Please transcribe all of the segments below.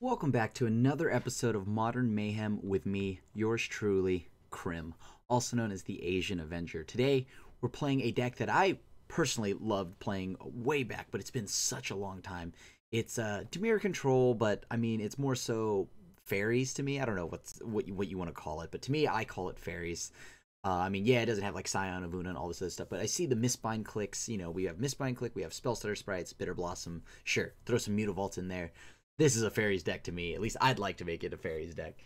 Welcome back to another episode of Modern Mayhem with me, yours truly, Krim, also known as the Asian Avenger. Today, we're playing a deck that I personally loved playing way back, but it's been such a long time. It's Dimir Control, but I mean, it's more so Faeries to me. I don't know what you want to call it, but to me, I call it Faeries. I mean, yeah, it doesn't have like Scion of Una and all this other stuff, but I see the Mistbind clicks. You know, we have Mistbind click, we have Spellstutter Sprites, Bitterblossom. Sure, throw some Mutavaults in there. This is a Faeries deck to me. At least I'd like to make it a Faeries deck.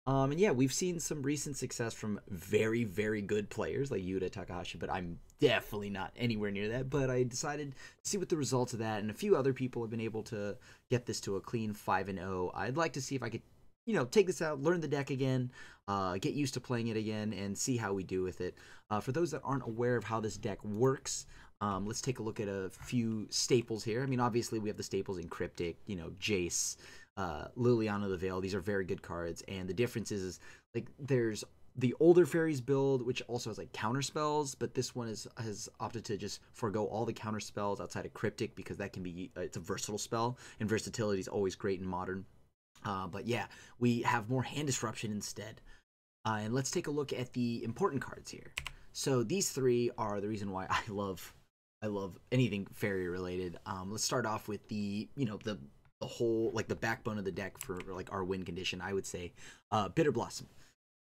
And yeah, we've seen some recent success from very, very good players like Yuta Takahashi, but I'm definitely not anywhere near that. But I decided to see what the results of that, and a few other people have been able to get this to a clean 5-0. I'd like to see if I could, you know, take this out, learn the deck again, get used to playing it again, and see how we do with it. For those that aren't aware of how this deck works, let's take a look at a few staples here. I mean, obviously, we have the staples in Cryptic, you know, Jace, Liliana the Veil. These are very good cards, and the difference is like, there's the older Faeries build, which also has, like, counter spells, but this one has opted to just forego all the counter spells outside of Cryptic, because that can be, it's a versatile spell, and versatility is always great in Modern. But yeah, we have more hand disruption instead. And let's take a look at the important cards here. So these three are the reason why I love anything fairy related. Let's start off with the whole, like, the backbone of the deck for like our win condition. I would say Bitterblossom.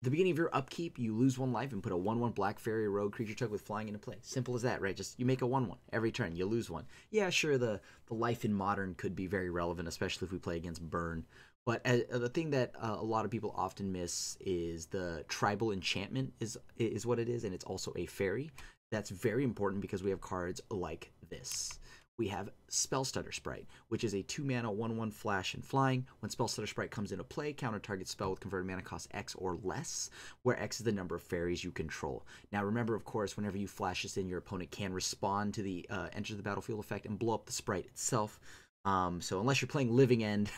At the beginning of your upkeep, you lose 1 life and put a 1/1 black fairy rogue creature tug with flying into play. Simple as that, right? Just you make a 1/1 every turn, you lose 1. Yeah, sure, the life in Modern could be very relevant, especially if we play against Burn. But the thing that a lot of people often miss is the tribal enchantment is what it is, and it's also a fairy. That's very important because we have cards like this. We have Spellstutter Sprite, which is a 2-mana 1/1 flash and flying. When Spellstutter Sprite comes into play, counter target spell with converted mana cost X or less, where X is the number of fairies you control. Now remember, of course, whenever you flash this in, your opponent can respond to the enter the battlefield effect and blow up the sprite itself. So unless you're playing Living End,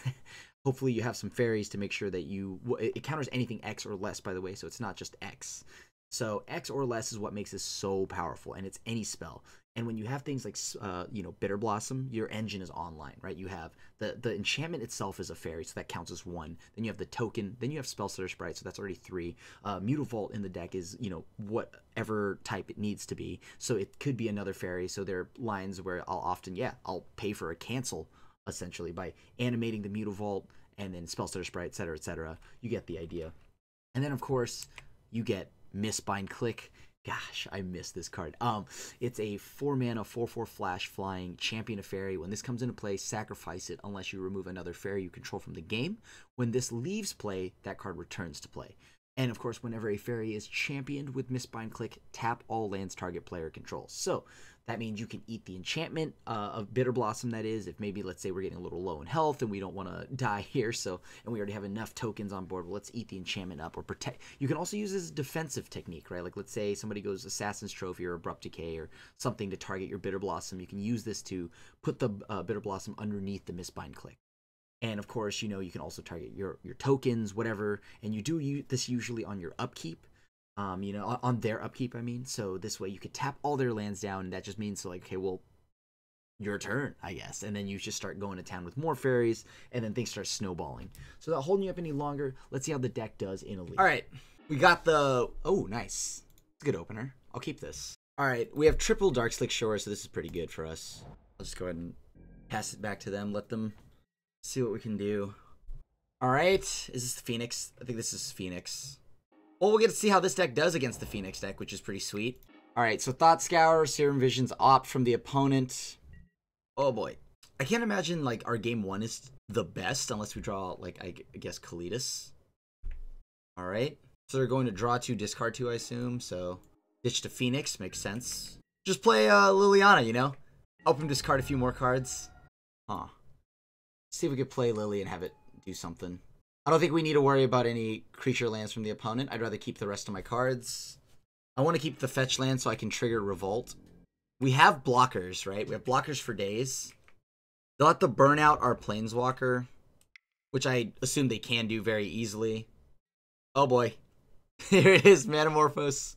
hopefully you have some fairies to make sure that it counters anything X or less, by the way, so it's not just X. So X or less is what makes this so powerful, and it's any spell. And when you have things like, Bitterblossom, your engine is online, right? You have the enchantment itself is a fairy, so that counts as 1. Then you have the token. Then you have Spellstutter Sprite, so that's already 3. Mutavault in the deck is, whatever type it needs to be. So it could be another fairy. So there are lines where I'll pay for a cancel, essentially, by animating the Mutavault and then Spellstutter Sprite, etc., etc. You get the idea. And then, of course, you get Mistbind Click. Gosh, I miss this card. It's a 4-mana 4/4 flash flying champion of fairy. When this comes into play, sacrifice it unless you remove another fairy you control from the game. When this leaves play, that card returns to play. And of course, whenever a fairy is championed with Mistbind Click, tap all lands target player controls. So that means you can eat the enchantment of Bitterblossom, that is, if maybe, let's say, we're getting a little low in health and we don't want to die here, and we already have enough tokens on board, well, let's eat the enchantment up or protect. You can also use this as a defensive technique, right? Like, let's say somebody goes Assassin's Trophy or Abrupt Decay or something to target your Bitterblossom. You can use this to put the Bitterblossom underneath the Mistbind Click. And of course, you can also target your tokens, whatever, and you do this usually on your upkeep. On their upkeep, I mean. So this way you could tap all their lands down, and that just means, so, like, okay, well, your turn, I guess. And then you just start going to town with more fairies, and then things start snowballing. So not holding you up any longer, let's see how the deck does in Elite. All right, we got the... Oh, nice. It's a good opener. I'll keep this. All right, we have triple Darkslick Shore, so this is pretty good for us. I'll just go ahead and pass it back to them, let them see what we can do. All right, is this the Phoenix? I think this is Phoenix. Well, we'll get to see how this deck does against the Phoenix deck, which is pretty sweet. All right, so Thought Scour, Serum Visions, opt from the opponent. Oh boy. I can't imagine, like, our game 1 is the best unless we draw, like, I guess, Kalitas. All right. So they're going to draw 2, discard 2, I assume. So ditch to Phoenix, makes sense. Just play Liliana, Help him discard a few more cards. Huh. See if we could play Lily and have it do something. I don't think we need to worry about any creature lands from the opponent. I'd rather keep the rest of my cards. I want to keep the fetch land so I can trigger Revolt. We have blockers, right? We have blockers for days. They'll have to burn out our Planeswalker, which I assume they can do very easily. Oh boy. Here it is, Manamorphose.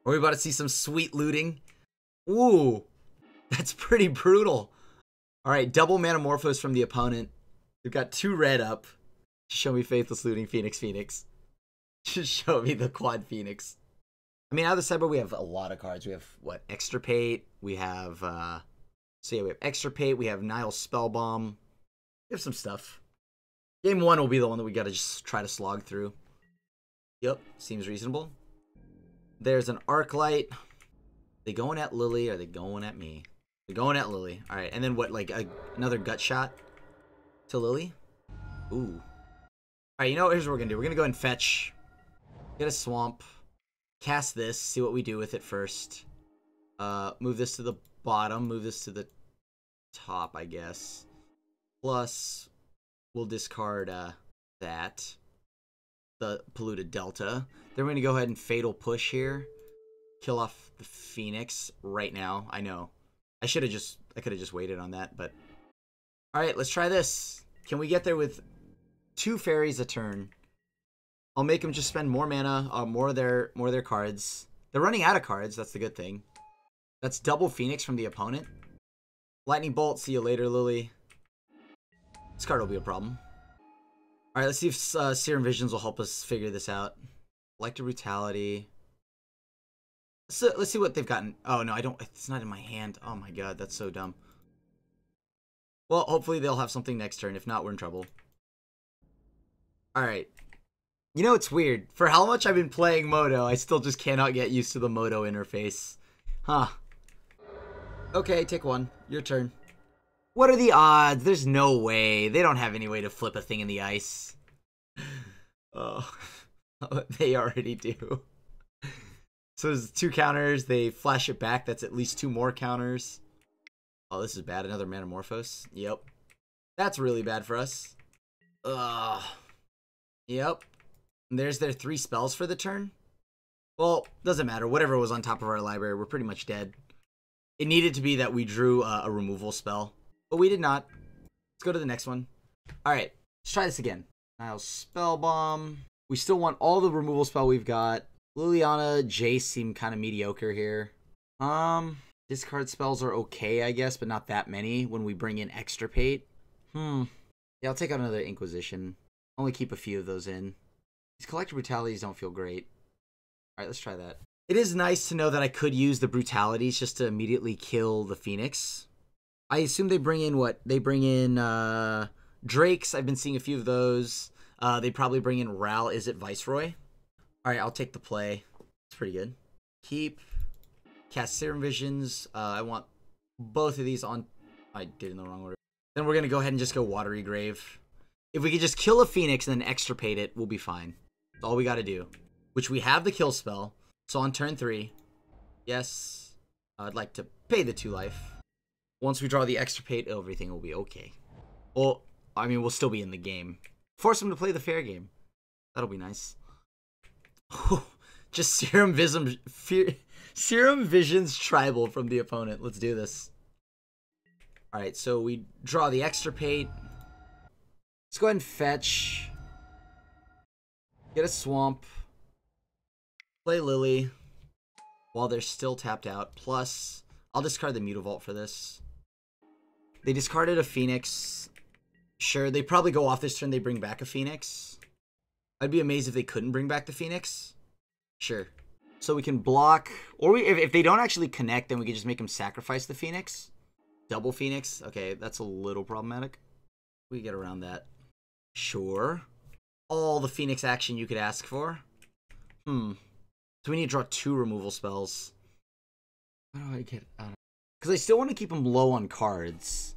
Are we about to see some sweet looting? Ooh, that's pretty brutal. All right, double Manamorphose from the opponent. We've got 2 red up. Show me Faithless Looting Phoenix Phoenix. Just show me the quad Phoenix. I mean, out of the sideboard, we have a lot of cards. We have, what, Extirpate. We have, so yeah, we have Extirpate. We have Nile Spellbomb. We have some stuff. Game 1 will be the one that we gotta just try to slog through. Yep, seems reasonable. There's an Arclight. They going at Lily, or are they going at me? They're going at Lily. Alright, and then what, like, another gut shot to Lily? Ooh. Alright, you know what? Here's what we're gonna do. We're gonna go and fetch. Get a Swamp. Cast this. See what we do with it first. Move this to the bottom. Move this to the top, I guess. Plus, we'll discard that. The Polluted Delta. Then we're gonna go ahead and Fatal Push here. Kill off the Phoenix right now. I know. I could have just waited on that, but alright, let's try this. Can we get there with 2 fairies a turn? I'll make them just spend more mana, more of their cards. They're running out of cards, that's the good thing. That's double Phoenix from the opponent. Lightning Bolt, see you later, Lily. This card will be a problem. Alright, let's see if Serum Visions will help us figure this out. Electric Brutality. So, let's see what they've gotten. Oh, no, I don't. It's not in my hand. Oh, my God. That's so dumb. Well, hopefully they'll have something next turn. If not, we're in trouble. Alright. You know, it's weird. For how much I've been playing Moto, I still just cannot get used to the Moto interface. Huh. Okay, take one. Your turn. What are the odds? There's no way. They don't have any way to flip a thing in the ice. Oh. They already do. So there's 2 counters. They flash it back. That's at least 2 more counters. Oh, this is bad. Another Manamorphose. Yep. That's really bad for us. Ugh. Yep. And there's their 3 spells for the turn. Well, doesn't matter. Whatever was on top of our library, we're pretty much dead. It needed to be that we drew a removal spell. But we did not. Let's go to the next one. Alright. Let's try this again. Nile Spellbomb. We still want all the removal spell we've got. Liliana, Jace seem kind of mediocre here. Discard spells are okay, I guess, but not that many when we bring in Extirpate. Yeah, I'll take out another Inquisition. Only keep a few of those in. These Collector Brutalities don't feel great. Alright, let's try that. It is nice to know that I could use the Brutalities just to immediately kill the Phoenix. I assume they bring in what? They bring in Drakes. I've been seeing a few of those. They probably bring in Ral. Is it Viceroy? Alright, I'll take the play. It's pretty good. Keep. Cast Serum Visions. I want both of these on. I did it in the wrong order. Then we're going to go ahead and just go Watery Grave. If we could just kill a Phoenix and then Extirpate it, we'll be fine. That's all we got to do. Which we have the kill spell. So on turn 3. Yes. I'd like to pay the 2 life. Once we draw the Extirpate, everything will be okay. Well, I mean, we'll still be in the game. Force them to play the fair game. That'll be nice. Just Serum Visions Tribal from the opponent. Let's do this. Alright, so we draw the Extirpate. Let's go ahead and fetch. Get a Swamp. Play Lily. While they're still tapped out. Plus, I'll discard the Mutavault for this. They discarded a Phoenix. Sure, they probably go off this turn. They bring back a Phoenix. I'd be amazed if they couldn't bring back the Phoenix. Sure. So we can block. Or if they don't actually connect, then we can just make them sacrifice the Phoenix. Double Phoenix. Okay, that's a little problematic. We get around that. Sure. All the Phoenix action you could ask for. So we need to draw 2 removal spells. How do I get out of... Because I still want to keep them low on cards.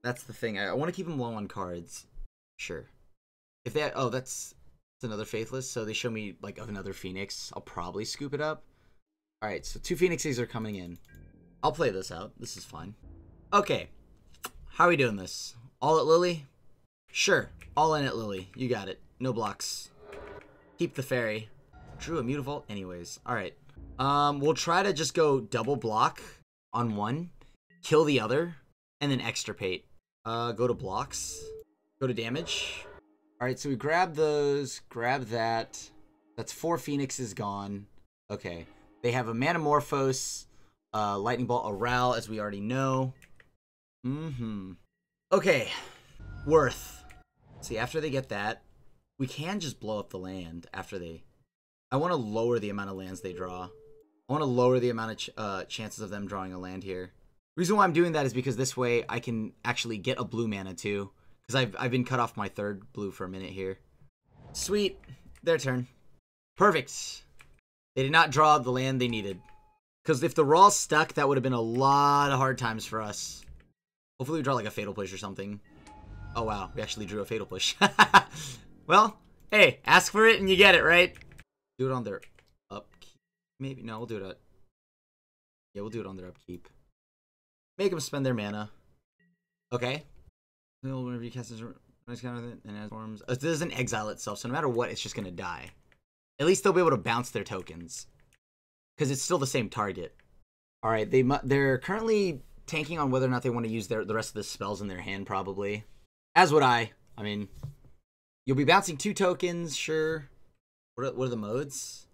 That's the thing. I want to keep them low on cards. Sure. If they... Oh, that's another Faithless. So they show me, like, of another Phoenix. I'll probably scoop it up. Alright, so 2 Phoenixes are coming in. I'll play this out. This is fine. Okay. How are we doing this? All at Lily? Sure. All in at Lily. You got it. No blocks. Keep the fairy. Drew a Mutavault anyways. Alright. We'll try to just go double block on one. Kill the other. And then Extirpate. Go to blocks. Go to damage. Alright, so we grab those. Grab that. That's 4 Phoenixes gone. Okay. They have a Manamorphose. Lightning Bolt, a Ral, as we already know. Okay. Worth. See, after they get that, we can just blow up the land after they... I want to lower the amount of lands they draw. I want to lower the amount of chances of them drawing a land here. The reason why I'm doing that is because this way I can actually get a blue mana too. Because I've been cut off my third blue for a minute here. Sweet. Their turn. Perfect. They did not draw the land they needed. Because if the Raw stuck, that would have been a lot of hard times for us. Hopefully we draw like a Fatal Push or something. Oh wow, we actually drew a Fatal Push. Well, hey, ask for it and you get it, right? Do it on their upkeep. Maybe, no, we'll do it. Yeah, we'll do it on their upkeep. Make them spend their mana. Okay. Whenever you cast this kind of thing, and as forms, it doesn't exile itself, so no matter what, it's just gonna die. At least they'll be able to bounce their tokens, because it's still the same target. All right, they're currently tanking on whether or not they want to use the rest of the spells in their hand, probably. As would I. I mean, you'll be bouncing 2 tokens, sure. What are the modes?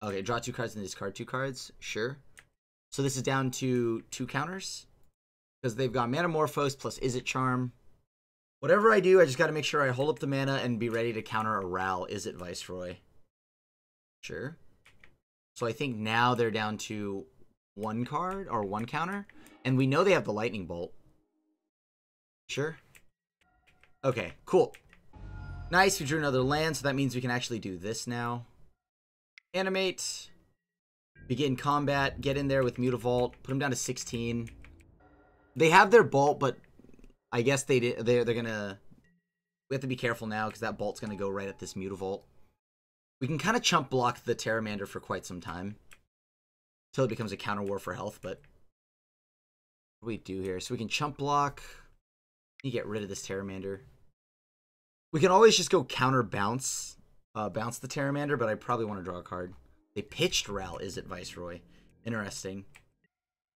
Okay, draw 2 cards and discard 2 cards, sure. So this is down to 2 counters, because they've got Manamorphose plus Izzet Charm. Whatever I do, I just got to make sure I hold up the mana and be ready to counter a Ral Izzet Viceroy. Sure. So I think now they're down to 1 card, or 1 counter. And we know they have the Lightning Bolt. Sure. Okay, cool. Nice, we drew another land, so that means we can actually do this now. Animate. Begin combat. Get in there with Mutavault. Put them down to 16. They have their Bolt, but I guess they're gonna... We have to be careful now, because that Bolt's gonna go right at this Mutavault. We can kind of chump block the Terramander for quite some time. Until it becomes a counter war for health, but... What do we do here? So we can chump block. You get rid of this Terramander. We can always just go counter bounce. Bounce the Terramander, but I probably want to draw a card. They pitched Ral Izzet Viceroy. Interesting.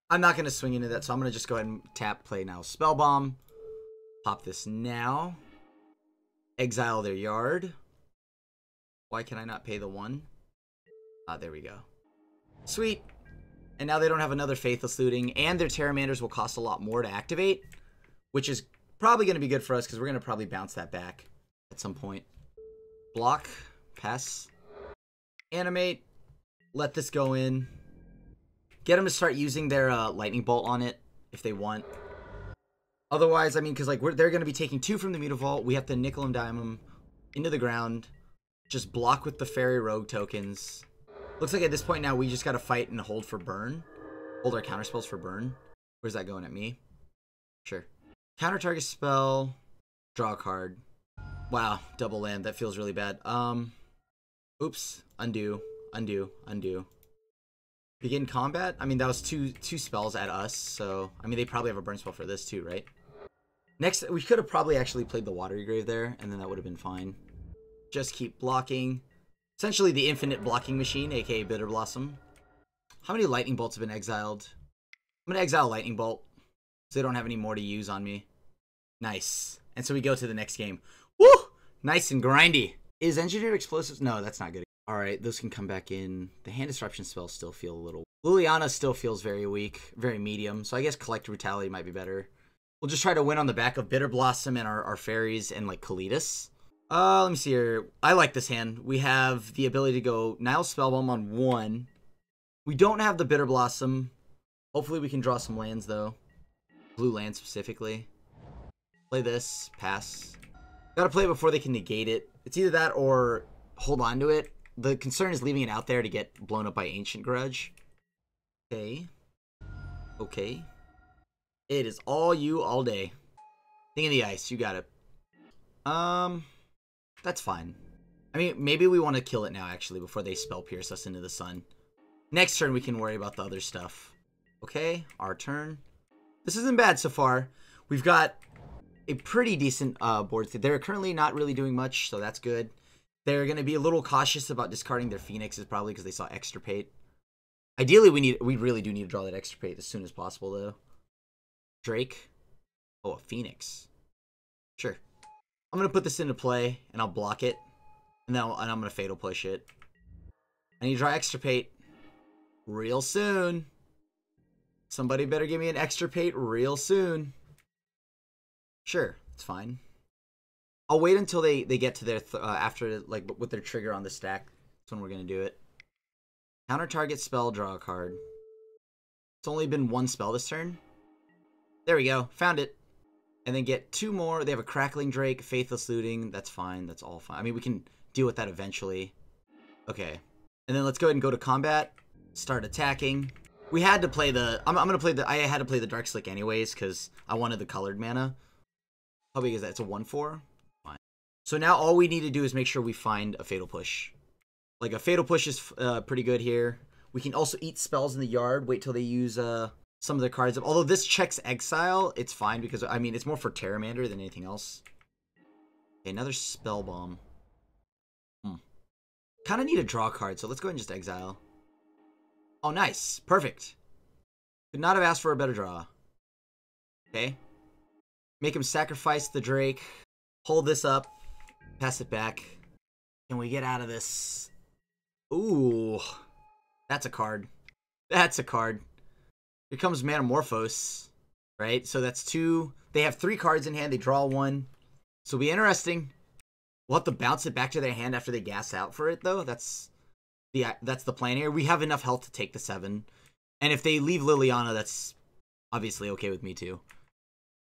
I'm not going to swing into that, so I'm going to just go ahead and tap, play now. Spellbomb. Pop this now. Exile their yard. Why can I not pay the 1? There we go. Sweet. And now they don't have another Faithless Looting, and their Terramanders will cost a lot more to activate, which is probably going to be good for us, because we're going to probably bounce that back at some point. Block. Pass. Animate. Let this go in. Get them to start using their Lightning Bolt on it, if they want. Otherwise, I mean, because like they're going to be taking 2 from the Mutavault. We have to nickel and dime them into the ground. Just block with the Fairy Rogue tokens. Looks like at this point now we just got to fight and hold for burn. Hold our counter spells for burn. Where's that going at me? Sure. Counter target spell. Draw a card. Wow, double land. That feels really bad. Oops. Undo. Undo. Undo. Begin combat? I mean, that was two spells at us, so... I mean, they probably have a burn spell for this too, right? Next, we could have probably actually played the Watery Grave there, and then that would have been fine. Just keep blocking. Essentially the infinite blocking machine, aka Bitterblossom. How many Lightning Bolts have been exiled? I'm going to exile Lightning Bolt, so they don't have any more to use on me. Nice. And so we go to the next game. Woo! Nice and grindy. Is Engineered Explosives? No, that's not good. Alright, those can come back in. The Hand Disruption spells still feel a little... Liliana still feels very weak, very medium, so I guess Collective Brutality might be better. We'll just try to win on the back of Bitterblossom and our Faeries and, like, Kalitas. Let me see here. I like this hand. We have the ability to go Nile Spellbomb on 1. We don't have the Bitterblossom. Hopefully we can draw some lands, though. Blue land, specifically. Play this. Pass. Gotta play it before they can negate it. It's either that or hold on to it. The concern is leaving it out there to get blown up by Ancient Grudge. Okay. Okay. It is all you all day. Thing of the Ice. You got it. That's fine. I mean, maybe we want to kill it now, actually, before they Spell Pierce us into the sun. Next turn, we can worry about the other stuff. Okay, our turn. This isn't bad so far. We've got a pretty decent board. They're currently not really doing much, so that's good. They're going to be a little cautious about discarding their Phoenixes, probably because they saw Extirpate. Ideally, we really do need to draw that Extirpate as soon as possible, though. Drake. Oh, a Phoenix. Sure. I'm going to put this into play, and I'll block it. And then I'm going to Fatal Push it. I need to draw Extirpate real soon. Somebody better give me an Extirpate real soon. Sure, it's fine. I'll wait until they get to their, after, like, with their trigger on the stack. That's when we're going to do it. Counter target spell, draw a card. It's only been one spell this turn. There we go. Found it. And then get 2 more. They have a Crackling Drake, Faithless Looting. That's fine. That's all fine. I mean, we can deal with that eventually. Okay. And then let's go ahead and go to combat. Start attacking. We had to play the... I'm going to play the... I had to play the Dark Slick anyways, because I wanted the colored mana. How big is that? It's a 1/4? Fine. So now all we need to do is make sure we find a Fatal Push. Like, a Fatal Push is pretty good here. We can also eat spells in the yard. Wait till they use some of their cards. Although this checks Exile, it's fine because, I mean, it's more for Terramander than anything else. Okay, another Spell Bomb. Kind of need a draw card, so let's go ahead and just Exile. Oh, nice. Perfect. Could not have asked for a better draw. Okay. Make him sacrifice the Drake. Hold this up. Pass it back. Can we get out of this? Ooh. That's a card. That's a card. Here comes Metamorphose. Right? So that's 2. They have 3 cards in hand. They draw 1. So it'll be interesting. We'll have to bounce it back to their hand after they gas out for it, though. That's the plan here. We have enough health to take the 7. And if they leave Liliana, that's obviously okay with me, too.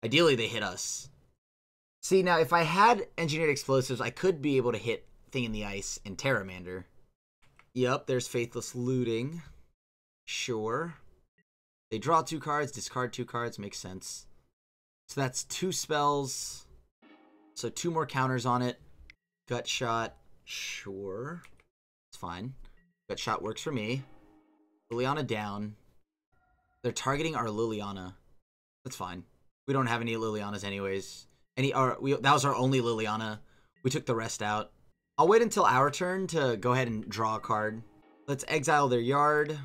Ideally, they hit us. See, now, if I had Engineered Explosives, I could be able to hit Thing in the Ice and Terramander. Yep, there's Faithless Looting. Sure. They draw 2 cards, discard 2 cards. Makes sense. So that's 2 spells. So 2 more counters on it. Gut Shot. Sure. It's fine. Gut Shot works for me. Liliana down. They're targeting our Liliana. That's fine. We don't have any Lilianas anyways. That was our only Liliana. We took the rest out. I'll wait until our turn to go ahead and draw a card. Let's exile their yard.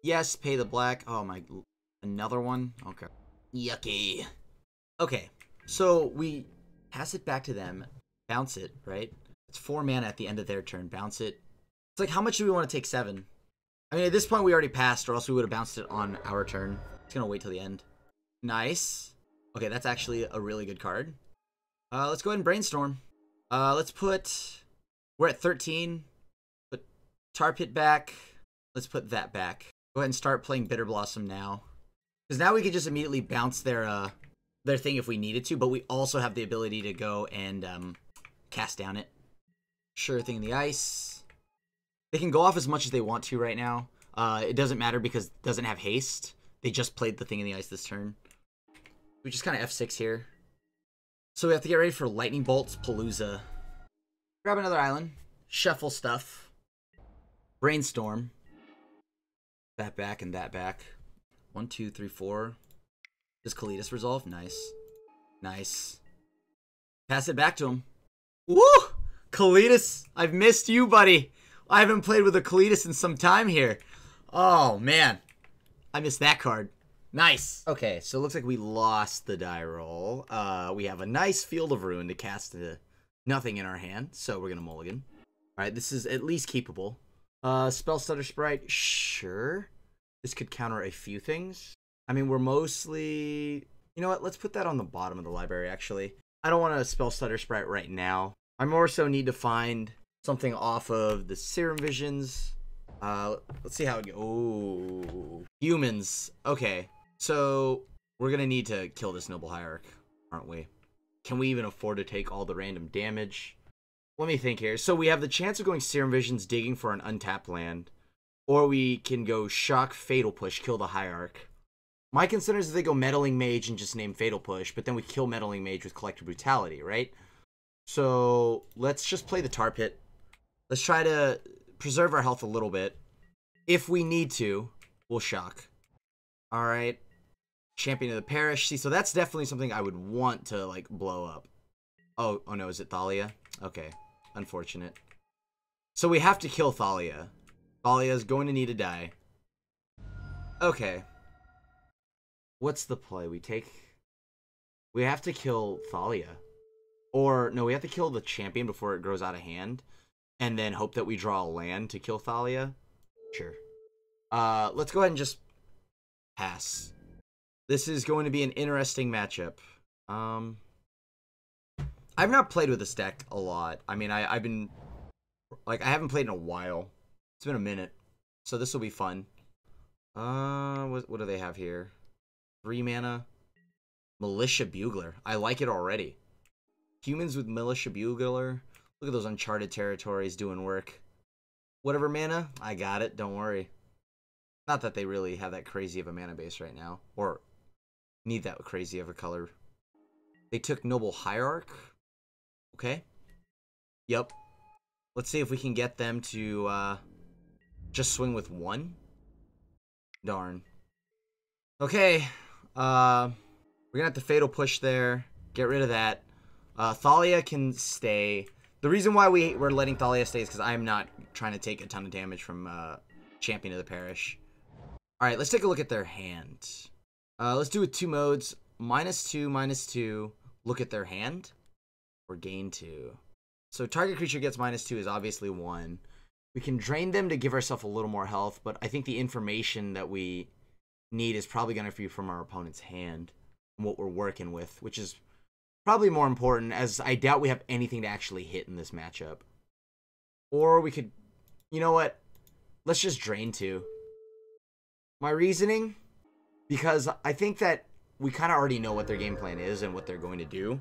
Yes, pay the black. Oh my, another one? Okay. Yucky. Okay, so we pass it back to them. Bounce it, right? It's 4 mana at the end of their turn. Bounce it. It's like, how much do we want to take 7? I mean, at this point we already passed, or else we would have bounced it on our turn. It's gonna wait till the end. Nice. Okay, that's actually a really good card. Let's go ahead and Brainstorm. Let's put... We're at 13. Put Tar Pit back. Let's put that back. Go ahead and start playing Bitterblossom now. Because now we can just immediately bounce their thing if we needed to, but we also have the ability to go and cast down it. Sure Thing in the Ice. They can go off as much as they want to right now. It doesn't matter because it doesn't have haste. They just played the Thing in the Ice this turn. We just kind of F6 here. So we have to get ready for Lightning Bolt's Palooza. Grab another island. Shuffle stuff. Brainstorm. That back and that back. 1, 2, 3, 4. Does Kalidas resolve? Nice. Nice. Pass it back to him. Woo! Kalidas, I've missed you, buddy. I haven't played with a Kalidas in some time here. Oh, man. I missed that card. Nice. Okay, so it looks like we lost the die roll. We have a nice Field of Ruin to cast nothing in our hand, so we're going to mulligan. All right, this is at least keepable. Spellstutter Sprite, sure. This could counter a few things. I mean, we're mostly... You know what? Let's put that on the bottom of the library, actually. I don't want a Spellstutter Sprite right now. I more so need to find something off of the Serum Visions. Let's see how it goes. Oh, humans. Okay, so we're going to need to kill this Noble Hierarch, aren't we? Can we even afford to take all the random damage? Let me think here. So we have the chance of going Serum Visions, digging for an untapped land. Or we can go Shock, Fatal Push, kill the Hierarch. My concern is that they go Meddling Mage and just name Fatal Push, but then we kill Meddling Mage with Collective Brutality, right? So let's just play the Tar Pit. Let's try to preserve our health a little bit. If we need to, we'll Shock. Alright. Champion of the Parish. See, so that's definitely something I would want to, like, blow up. Oh no, is it Thalia? Okay. Unfortunate. So we have to kill Thalia. Thalia is going to need to die. Okay. What's the play? We have to kill Thalia. Or, no, we have to kill the champion before it grows out of hand. And then hope that we draw a land to kill Thalia. Sure. Let's go ahead and just pass. This is going to be an interesting matchup. I've not played with this deck a lot. I mean, I've been like I haven't played in a while. It's been a minute, so this will be fun. What do they have here? 3 mana, Militia Bugler. I like it already. Humans with Militia Bugler. Look at those uncharted territories doing work. Whatever mana, I got it. Don't worry. Not that they really have that crazy of a mana base right now, or need that crazy of a color. They took Noble Hierarch. Okay. Yep. Let's see if we can get them to just swing with 1. Darn. Okay. We're gonna have to Fatal Push there. Get rid of that. Thalia can stay. The reason why we're letting Thalia stay is because I'm not trying to take a ton of damage from Champion of the Parish. Alright, let's take a look at their hand. Let's do it 2 modes. -2, -2. Look at their hand. Or gain 2. So target creature gets -2 is obviously 1. We can drain them to give ourselves a little more health, but I think the information that we need is probably going to be from our opponent's hand and what we're working with, which is probably more important, as I doubt we have anything to actually hit in this matchup. Or we could, you know what? Let's just drain 2. My reasoning, because I think that we kind of already know what their game plan is and what they're going to do.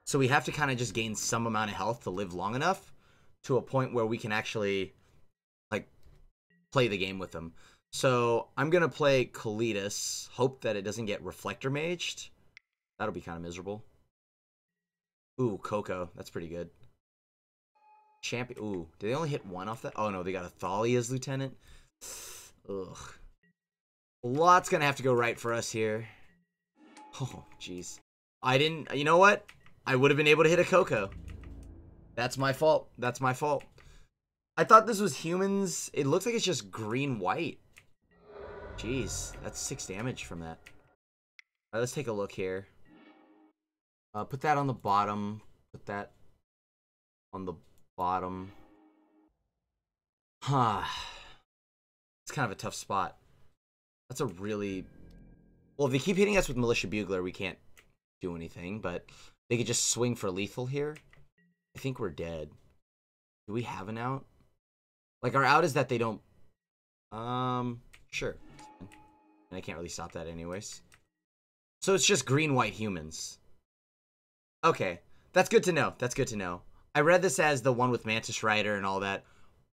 So we have to kind of just gain some amount of health to live long enough to a point where we can actually, like, play the game with them. So I'm going to play Kalitas, hope that it doesn't get Reflector Maged. That'll be kind of miserable. Ooh, Coco. That's pretty good. Champion. Ooh, did they only hit 1 off that? Oh, no, they got a Thalia's Lieutenant. Ugh. A lot's going to have to go right for us here. Oh, jeez. I didn't... You know what? I would have been able to hit a Coco. That's my fault. That's my fault. I thought this was humans. It looks like it's just green-white. Jeez, that's 6 damage from that. Alright, let's take a look here. Put that on the bottom. Put that on the bottom. Huh. It's kind of a tough spot. That's a really... Well, if they keep hitting us with Militia Bugler, we can't do anything, but they could just swing for lethal here. I think we're dead. Do we have an out? Like, our out is that they don't... Sure. And I can't really stop that anyways. So it's just green-white humans. Okay. That's good to know. That's good to know. I read this as the one with Mantis Rider and all that.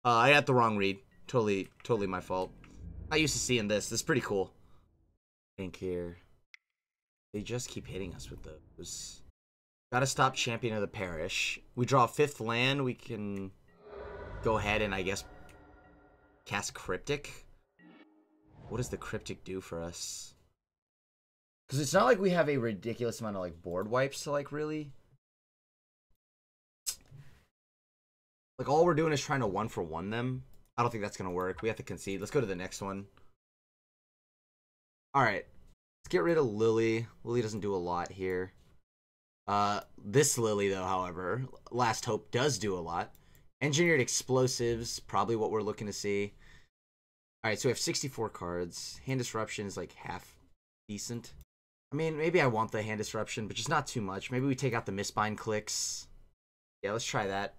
I got the wrong read. Totally my fault. Not used to seeing this. This is pretty cool. I think here. They just keep hitting us with those. Gotta stop Champion of the Parish. We draw a 5th land. We can go ahead and, I guess, cast Cryptic. What does the Cryptic do for us? Because it's not like we have a ridiculous amount of, like, board wipes to, like, really... Like, all we're doing is trying to 1-for-1 them. I don't think that's going to work. We have to concede. Let's go to the next one. Alright. Let's get rid of Lily. Lily doesn't do a lot here. This Lily, though, however, Last Hope does do a lot. Engineered Explosives, probably what we're looking to see. Alright, so we have 64 cards. Hand Disruption is, like, half decent. I mean, maybe I want the Hand Disruption, but just not too much. Maybe we take out the Mistbind clicks. Yeah, let's try that.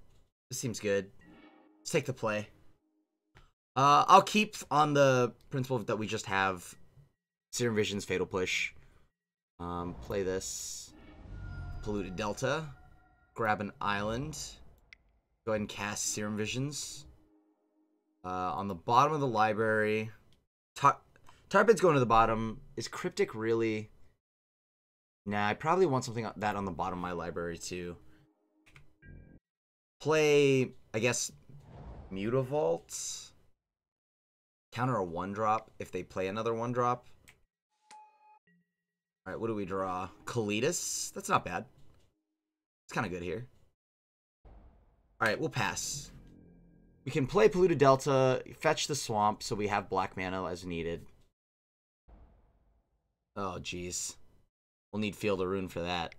This seems good. Let's take the play. I'll keep on the principle that we just have Serum Vision's Fatal Push. Play this. Polluted Delta. Grab an island. Go ahead and cast Serum Visions. On the bottom of the library. Tarpid's going to the bottom. Is Cryptic really... Nah, I probably want something like that on the bottom of my library too. Play, I guess, Mutavault. Counter a 1-drop if they play another 1-drop. Alright, what do we draw? Kalitas? That's not bad. It's kind of good here. Alright, we'll pass. We can play Polluted Delta, fetch the swamp so we have black mana as needed. Oh, jeez. We'll need Field of Ruin for that.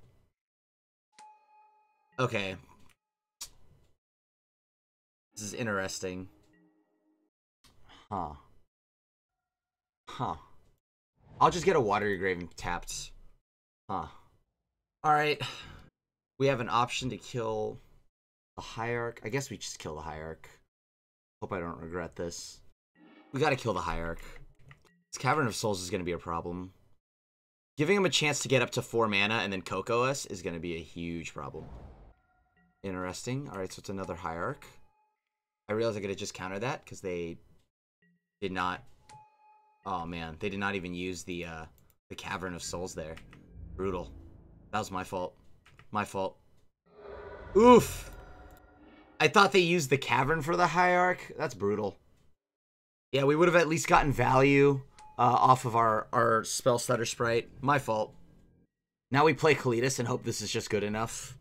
Okay. This is interesting. Huh. Huh. I'll just get a Watery Grave tapped. Huh. Alright. We have an option to kill the Hierarch. I guess we just kill the Hierarch. Hope I don't regret this. We gotta kill the Hierarch. This Cavern of Souls is gonna be a problem. Giving him a chance to get up to 4 mana and then Coco us is gonna be a huge problem. Interesting. Alright, so it's another Hierarch. I realized I could have just countered that because they did not... Oh man, they did not even use the Cavern of Souls there. Brutal. That was my fault. My fault. Oof! I thought they used the Cavern for the Hierarch. That's brutal. Yeah, we would have at least gotten value off of our Spellstutter Sprite. My fault. Now we play Kalitas and hope this is just good enough.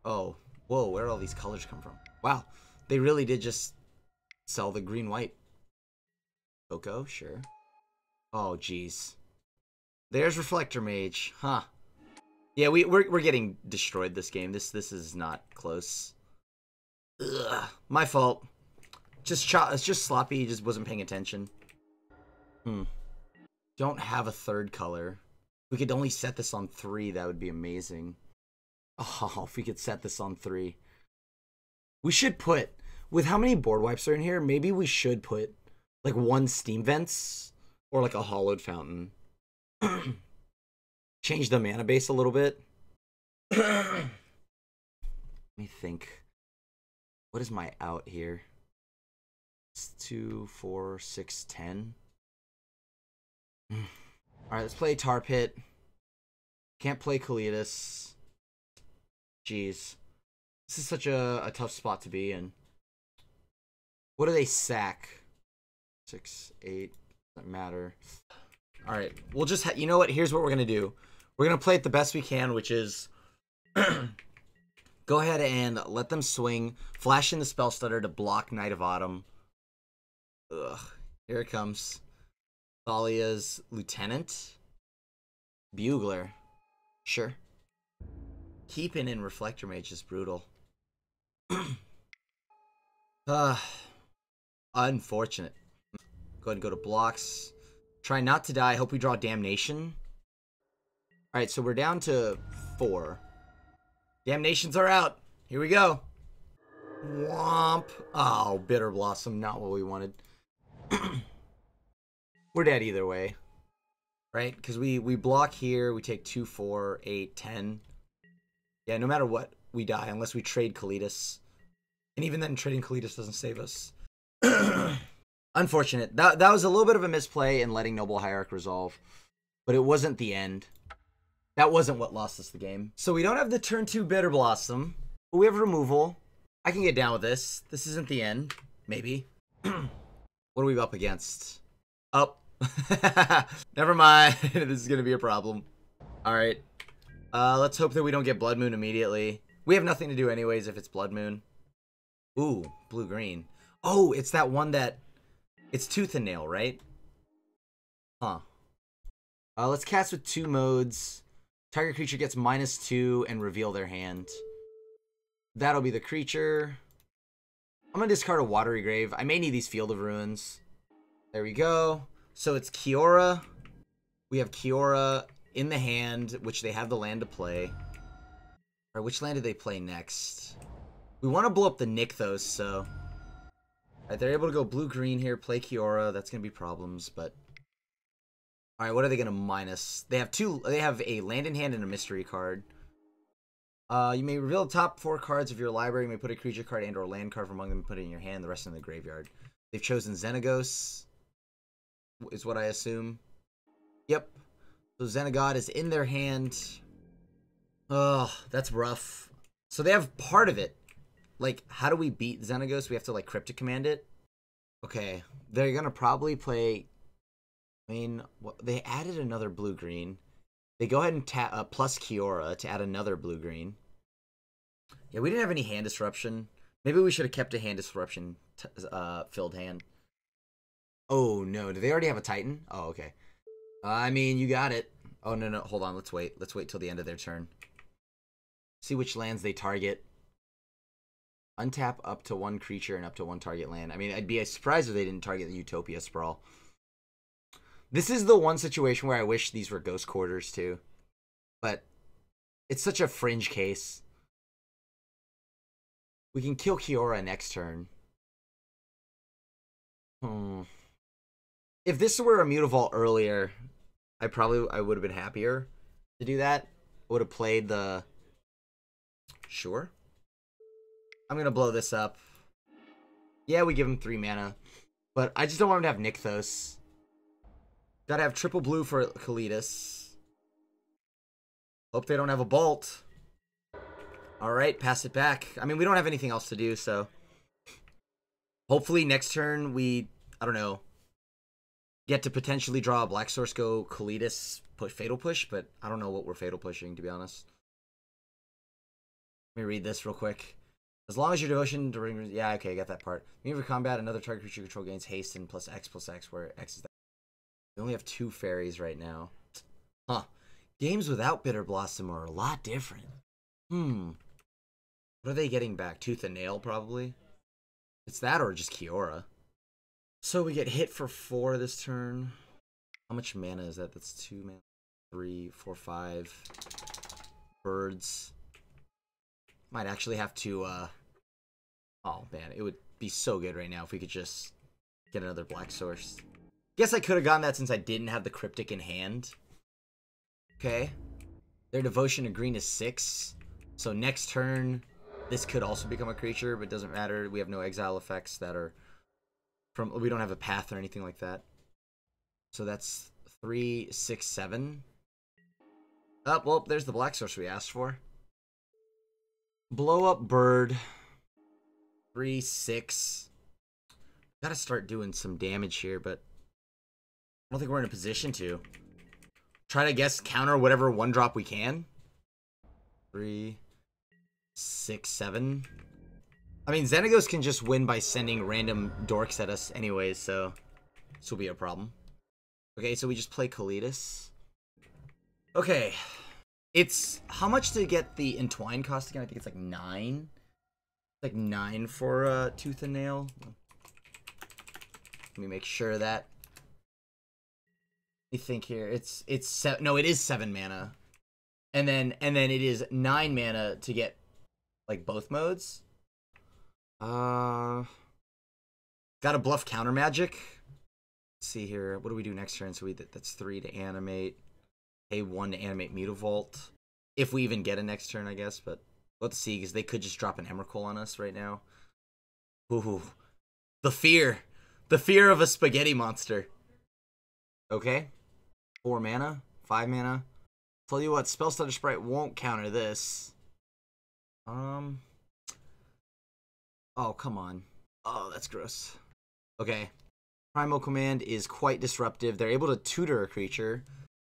Oh. Whoa, where did all these colors come from? Wow. They really did just sell the green-white. Coco, sure. Oh, jeez. There's Reflector Mage. Huh. Yeah, we're getting destroyed this game. This is not close. Ugh. My fault. It's just sloppy. He just wasn't paying attention. Don't have a third color. We could only set this on 3. That would be amazing. Oh, if we could set this on 3. We should put... With how many board wipes are in here, maybe we should put, like, 1 Steam Vents or, like, a Hollowed Fountain. Change the mana base a little bit. Let me think. What is my out here? It's 2, 4, 6, 10. Alright, let's play Tar Pit. Can't play Kalitas. Jeez. This is such a tough spot to be in. What do they sack? 6, 8. Doesn't matter. Alright, we'll just... You know what? Here's what we're going to do. We're going to play it the best we can, which is... Go ahead and let them swing. Flash in the Spellstutter to block Knight of Autumn. Ugh. Here it comes. Thalia's Lieutenant. Bugler. Sure. Keeping in Reflector Mage is brutal. Unfortunate. Go ahead and go to blocks. Try not to die. Hope we draw Damnation. Alright, so we're down to 4. Damnations are out. Here we go. Womp. Oh, Bitterblossom. Not what we wanted. We're dead either way. Right? Because we block here. We take 2, 4, 8, 10. Yeah, no matter what, we die. Unless we trade Kalitas. And even then, trading Kalitas doesn't save us. Unfortunate. That was a little bit of a misplay in letting Noble Hierarch resolve. But it wasn't the end. That wasn't what lost us the game. So we don't have the turn 2 Bitterblossom. But we have removal. I can get down with this. This isn't the end. Maybe. What are we up against? Oh. Never mind. This is going to be a problem. Alright. Let's hope that we don't get Blood Moon immediately. We have nothing to do anyways if it's Blood Moon. Ooh, blue-green. Oh, it's that one that... It's Tooth and Nail, right? Huh. Let's cast with 2 modes. Target creature gets -2 and reveal their hand. That'll be the creature. I'm going to discard a Watery Grave. I may need these Field of Ruins. There we go. So it's Kiora. We have Kiora in the hand, which they have the land to play. Or which land did they play next? We want to blow up the Nykthos, so... Alright, they're able to go blue-green here, play Kiora. That's going to be problems, but... Alright, what are they going to minus? They have a land in hand and a mystery card. You may reveal the top 4 cards of your library. You may put a creature card and or land card from among them and put it in your hand, the rest in the graveyard. They've chosen Xenagos, is what I assume. Yep. So Xenagod is in their hand. Oh, that's rough. So they have part of it. Like, how do we beat Xenagos? We have to, like, Cryptic Command it? Okay. They're going to probably play... I mean, they added another blue-green. They go ahead and tap plus Kiora to add another blue-green. Yeah, we didn't have any hand disruption. Maybe we should have kept a hand disruption filled hand. Oh, no. Do they already have a Titan? Oh, okay. I mean, you got it. Oh, no. Hold on. Let's wait. Let's wait till the end of their turn. See which lands they target. Untap up to 1 creature and up to 1 target land. I mean, I'd be surprised if they didn't target the Utopia Sprawl. This is the one situation where I wish these were Ghost Quarters, too. But It's such a fringe case. We can kill Kiora next turn. If this were a Mutavault earlier, I would have been happier to do that. Would have played the... Sure. I'm going to blow this up. Yeah, we give him 3 mana. But I just don't want him to have Nykthos. Gotta have triple blue for Kalidas. Hope they don't have a Bolt. Alright, pass it back. I mean, we don't have anything else to do, so... Hopefully next turn we, I don't know, get to potentially draw a Black Source, go Kalidas, push Fatal Push, but I don't know what we're Fatal Pushing, to be honest. Let me read this real quick. As long as your devotion during... Yeah, okay, I got that part. When you have combat, another target creature you control gains haste and +X, where X is that. We only have 2 fairies right now. Huh. Games without Bitterblossom are a lot different. What are they getting back? Tooth and Nail, probably? It's that or just Kiora. So we get hit for 4 this turn. How much mana is that? That's 2 mana. 3, 4, 5. Birds. Might actually have to, oh, man. It would be so good right now if we could just get another Black Source. Guess I could have gotten that since I didn't have the Cryptic in hand. Okay. Their Devotion to green is 6. So next turn, this could also become a creature, but it doesn't matter. We have no exile effects that are from... We don't have a path or anything like that. So that's 3, 6, 7. Oh, well, there's the Black Source we asked for. Blow up bird. 3, 6. Gotta start doing some damage here, but I don't think we're in a position to. Try to guess counter whatever 1-drop we can. 3, 6, 7. I mean, Xenagos can just win by sending random dorks at us anyways, so this will be a problem. Okay, so we just play Kalidas. Okay. It's... How much to get the Entwine cost again? I think it's like 9. Like 9 for Tooth and Nail. Let me make sure of that. Let me think here. It's no, it is 7 mana. And then it is 9 mana to get like both modes. Gotta bluff counter magic. Let's see here. What do we do next turn? So that's 3 to animate. Pay 1 to animate Mutavault. If we even get a next turn, I guess, but let's see, because they could just drop an Emrakul on us right now. Ooh. The fear. The fear of a spaghetti monster. Okay. 4 mana. 5 mana. Tell you what, Spellstutter Sprite won't counter this. Oh, come on. Oh, that's gross. Okay. Primal Command is quite disruptive. They're able to tutor a creature.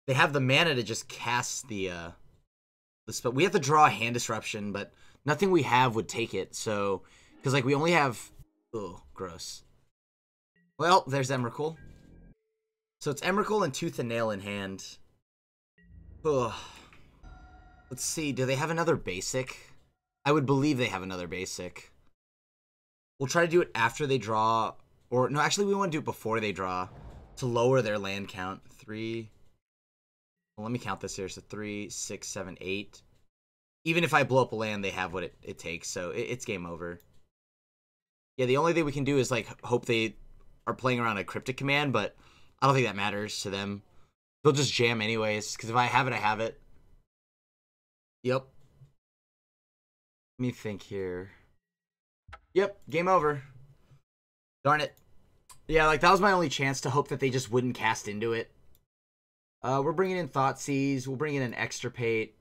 They have the mana to just cast the spell. We have to draw a hand disruption, but nothing we have would take it. So, because like we only have, oh, gross. Well, there's Emrakul. So it's Emrakul and Tooth and Nail in hand. Ugh. Let's see. Do they have another basic? I would believe they have another basic. We'll try to do it after they draw, or no, actually we want to do it before they draw to lower their land count. 3. Well, let me count this here. So 3, 6, 7, 8. Even if I blow up a land, they have what it takes. So it's game over. Yeah, the only thing we can do is like hope they are playing around a Cryptic Command, but I don't think that matters to them. They'll just jam anyways, because if I have it, I have it. Yep. Let me think here. Yep, game over. Darn it. Yeah, like that was my only chance to hope that they just wouldn't cast into it. We're bringing in Thoughtseize. We'll bring in an Extirpate.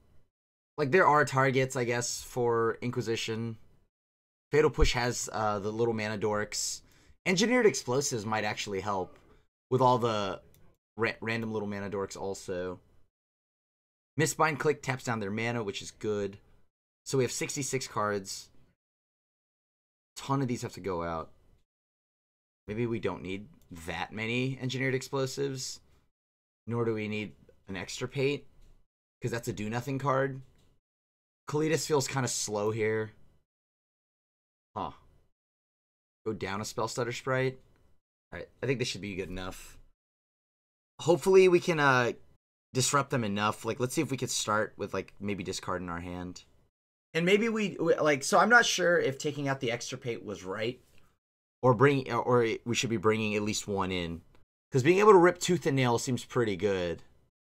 Like, there are targets, I guess, for Inquisition. Fatal Push has the little mana dorks. Engineered Explosives might actually help with all the random little mana dorks also. Mistbind Click taps down their mana, which is good. So we have 66 cards. A ton of these have to go out. Maybe we don't need that many Engineered Explosives. Nor do we need an Extirpate, because that's a do-nothing card. Kalidas feels kind of slow here. Huh. Go down a Spellstutter Sprite. Alright, I think this should be good enough. Hopefully we can disrupt them enough. Like, let's see if we could start with, like, maybe discard in our hand. And maybe we like, so I'm not sure if taking out the extirpate was right. Or we should be bringing at least one in. Because being able to rip tooth and nail seems pretty good.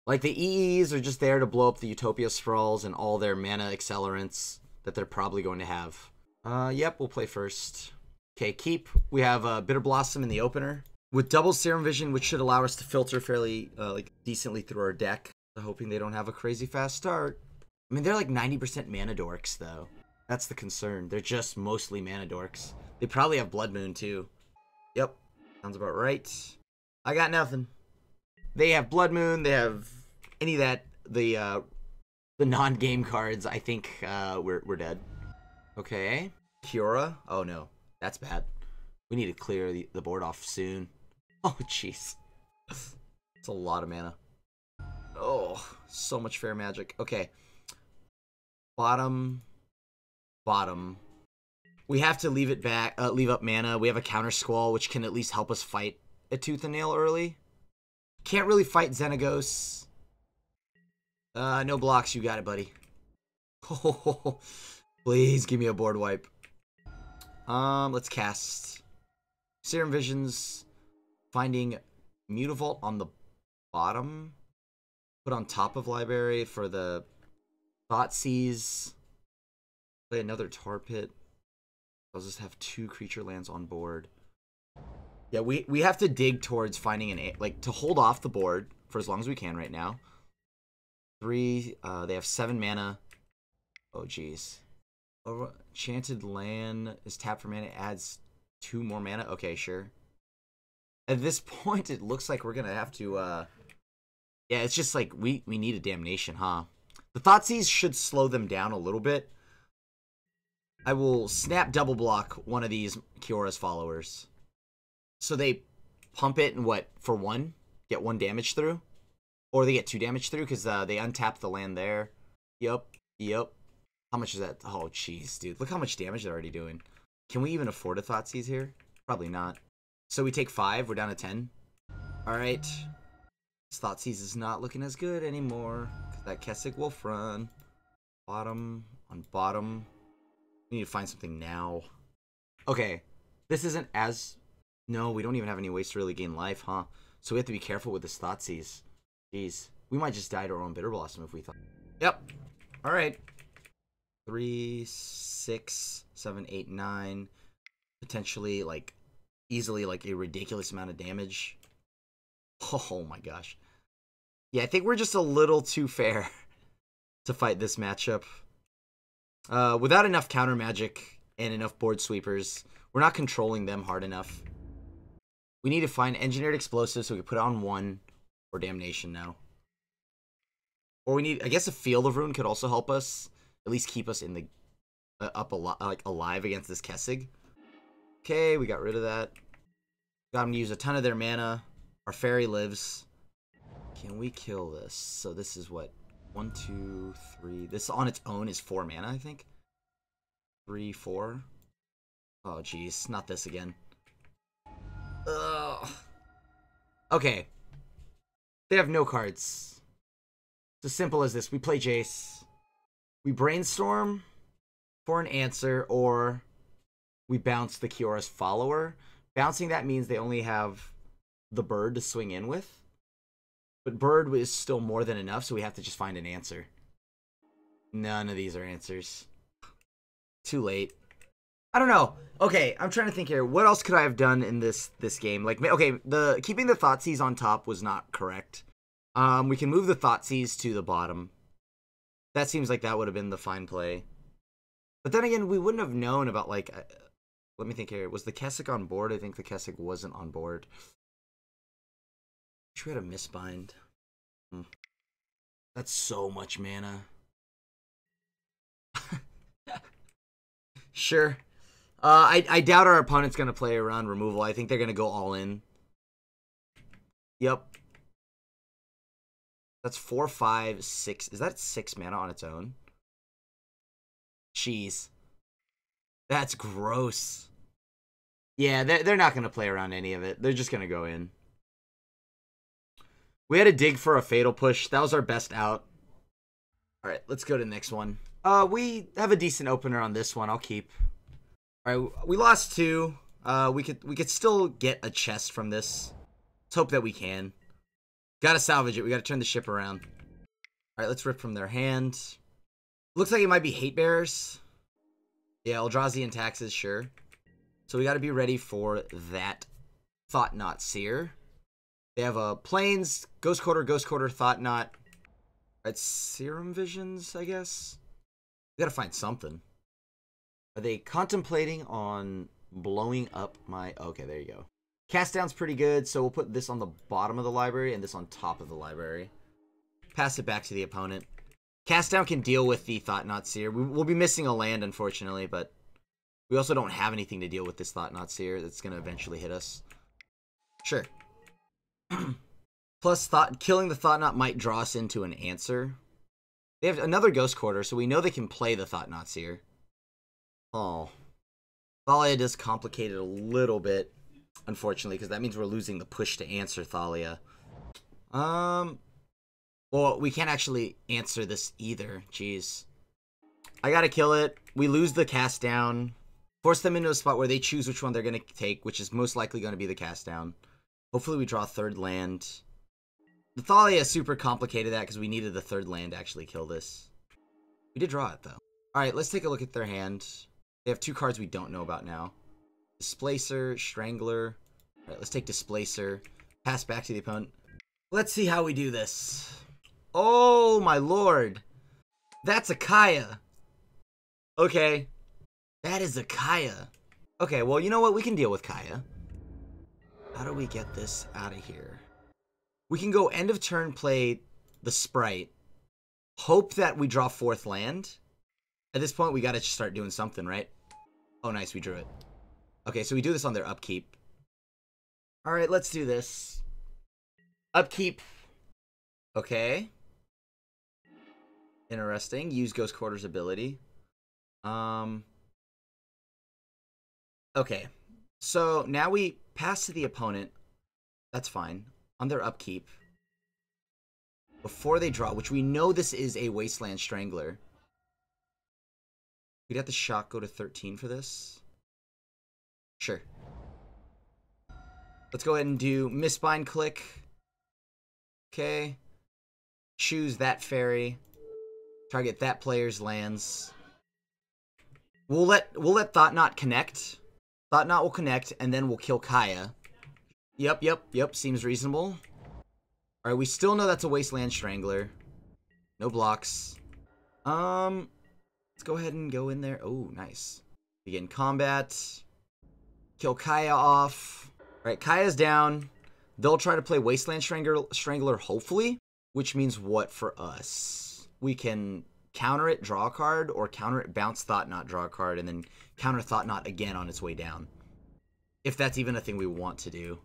Like, the EEs are just there to blow up the Utopia Sprawls and all their mana accelerants that they're probably going to have. Yep, we'll play first. Okay, keep. We have Bitterblossom in the opener. With double Serum Vision, which should allow us to filter fairly, decently through our deck. Hoping they don't have a crazy fast start. I mean, they're like 90% mana dorks, though. That's the concern. They're just mostly mana dorks. They probably have Blood Moon, too. Yep, sounds about right. I got nothing. They have Blood Moon. They have any of that. The non-game cards. I think we're dead. Okay. Kiora. Oh, no. That's bad. We need to clear the board off soon. Oh, jeez. It's a lot of mana. Oh, so much fair magic. Okay. Bottom. We have to leave it back. Leave up mana. We have a counter Squall, which can at least help us fight a Tooth and Nail early. Can't really fight Xenagos. No blocks. You got it, buddy. Oh, please give me a board wipe. Let's cast Serum Visions. Finding Mutavault on the bottom. Put on top of Library for the Thoughtseize. Play another Tar Pit. I'll just have 2 creature lands on board. Yeah, we have to dig towards finding to hold off the board for as long as we can right now. 3, they have 7 mana. Oh, jeez. Enchanted Land is tapped for mana. It adds 2 more mana. Okay, sure. At this point, it looks like we're going to have to... yeah, it's just like we need a Damnation, huh? The Thoughtseize should slow them down a little bit. I will snap double block one of these Kiora's followers. So they pump it and what? For 1? Get 1 damage through? Or they get 2 damage through because they untap the land there. Yep. How much is that? Oh, jeez, dude. Look how much damage they're already doing. Can we even afford a Thoughtseize here? Probably not. So we take 5. We're down to 10. Alright. This Thoughtseize is not looking as good anymore. That Kessig Wolf run. Bottom on bottom. We need to find something now. Okay. This isn't as... No, we don't even have any ways to really gain life, huh? So we have to be careful with this Thoughtseize. Jeez. We might just die to our own Bitterblossom if we thought... Yep. Alright. 3, 6, 7, 8, 9. Potentially, like, easily, like, a ridiculous amount of damage. Oh my gosh. Yeah, I think we're just a little too fair to fight this matchup. Without enough counter magic and enough board sweepers, we're not controlling them hard enough. We need to find Engineered Explosives so we can put on 1 or Damnation now. Or we need, I guess a Field of Ruin could also help us. At least keep us in the alive against this Kessig. Okay, we got rid of that. Got him to use a ton of their mana. Our fairy lives. Can we kill this? So this is what? 1, 2, 3. This on its own is 4 mana, I think. 3, 4. Oh, jeez. Not this again. Ugh. Okay. They have no cards. It's as simple as this. We play Jace. We brainstorm for an answer, or we bounce the Kiora's follower. Bouncing that means they only have the bird to swing in with. But bird is still more than enough, so we have to just find an answer. None of these are answers. Too late. I don't know. Okay, I'm trying to think here. What else could I have done in this game? Like, okay, keeping the Thoughtseize on top was not correct. We can move the Thoughtseize to the bottom. That seems like that would have been the fine play. But then again, we wouldn't have known about, like... let me think here. Was the Kessig on board? I think the Kessig wasn't on board. Wish we had a Mistbind. That's so much mana. Sure. I doubt our opponent's going to play around removal. I think they're going to go all in. Yep. That's 4, 5, 6. Is that 6 mana on its own? Jeez. That's gross. Yeah, they're not going to play around any of it. They're just going to go in. We had to dig for a Fatal Push. That was our best out. All right, let's go to the next one. We have a decent opener on this one. I'll keep. All right, we lost 2. We could still get a chest from this. Let's hope that we can. Gotta salvage it. We gotta turn the ship around. All right, let's rip from their hand. Looks like it might be Hate Bearers. Yeah, Eldrazi and Taxes, sure. So we gotta be ready for that Thought Knot Seer. They have a Plains, Ghost Quarter, Thought Knot. Right, Serum Visions, I guess. We gotta find something. Are they contemplating on blowing up my... Okay, there you go. Cast down's pretty good, so we'll put this on the bottom of the library and this on top of the library. Pass it back to the opponent. Cast down can deal with the Thought Knot Seer. We'll be missing a land, unfortunately, but we also don't have anything to deal with this Thought Knot Seer that's going to eventually hit us. Sure. Plus, killing the Thought Knot might draw us into an answer. They have another Ghost Quarter, so we know they can play the Thought Knot Seer. Oh. Thalia does complicate it a little bit, unfortunately, because that means we're losing the push to answer Thalia. Well, we can't actually answer this either. Jeez. I gotta kill it. We lose the cast down. Force them into a spot where they choose which one they're gonna take, which is most likely gonna be the cast down. Hopefully we draw a 3rd land. The Thalia super complicated that because we needed the 3rd land to actually kill this. We did draw it, though. Alright, let's take a look at their hand. They have 2 cards we don't know about now. Displacer, Strangler. Alright, let's take Displacer. Pass back to the opponent. Let's see how we do this. Oh, my lord. That's a Kaya. Okay. That is a Kaya. Okay, well, you know what? We can deal with Kaya. How do we get this out of here? We can go end of turn, play the Sprite. Hope that we draw 4th land. At this point, we gotta start doing something, right? Oh, nice. We drew it. Okay, so we do this on their upkeep. Alright, let's do this. Upkeep. Okay. Interesting. Use Ghost Quarter's ability. Okay. So now we pass to the opponent. That's fine. On their upkeep. Before they draw, which we know this is a Wasteland Strangler. We'd have to shock go to 13 for this. Sure. Let's go ahead and do Mistbind Click. Okay. Choose that fairy. Target that player's lands. We'll let Thought Knot connect. Thought Knot will connect, and then we'll kill Kaya. Yep. Seems reasonable. Alright, we still know that's a Wasteland Strangler. No blocks. Let's go ahead and go in there. Oh, nice. Begin combat. Kill Kaya off. Alright, Kaya's down. They'll try to play Wasteland Strangler, hopefully. Which means what for us? We can counter it, draw a card, or counter it, bounce Thought Knot, draw a card, and then counter Thought Knot again on its way down. If that's even a thing we want to do.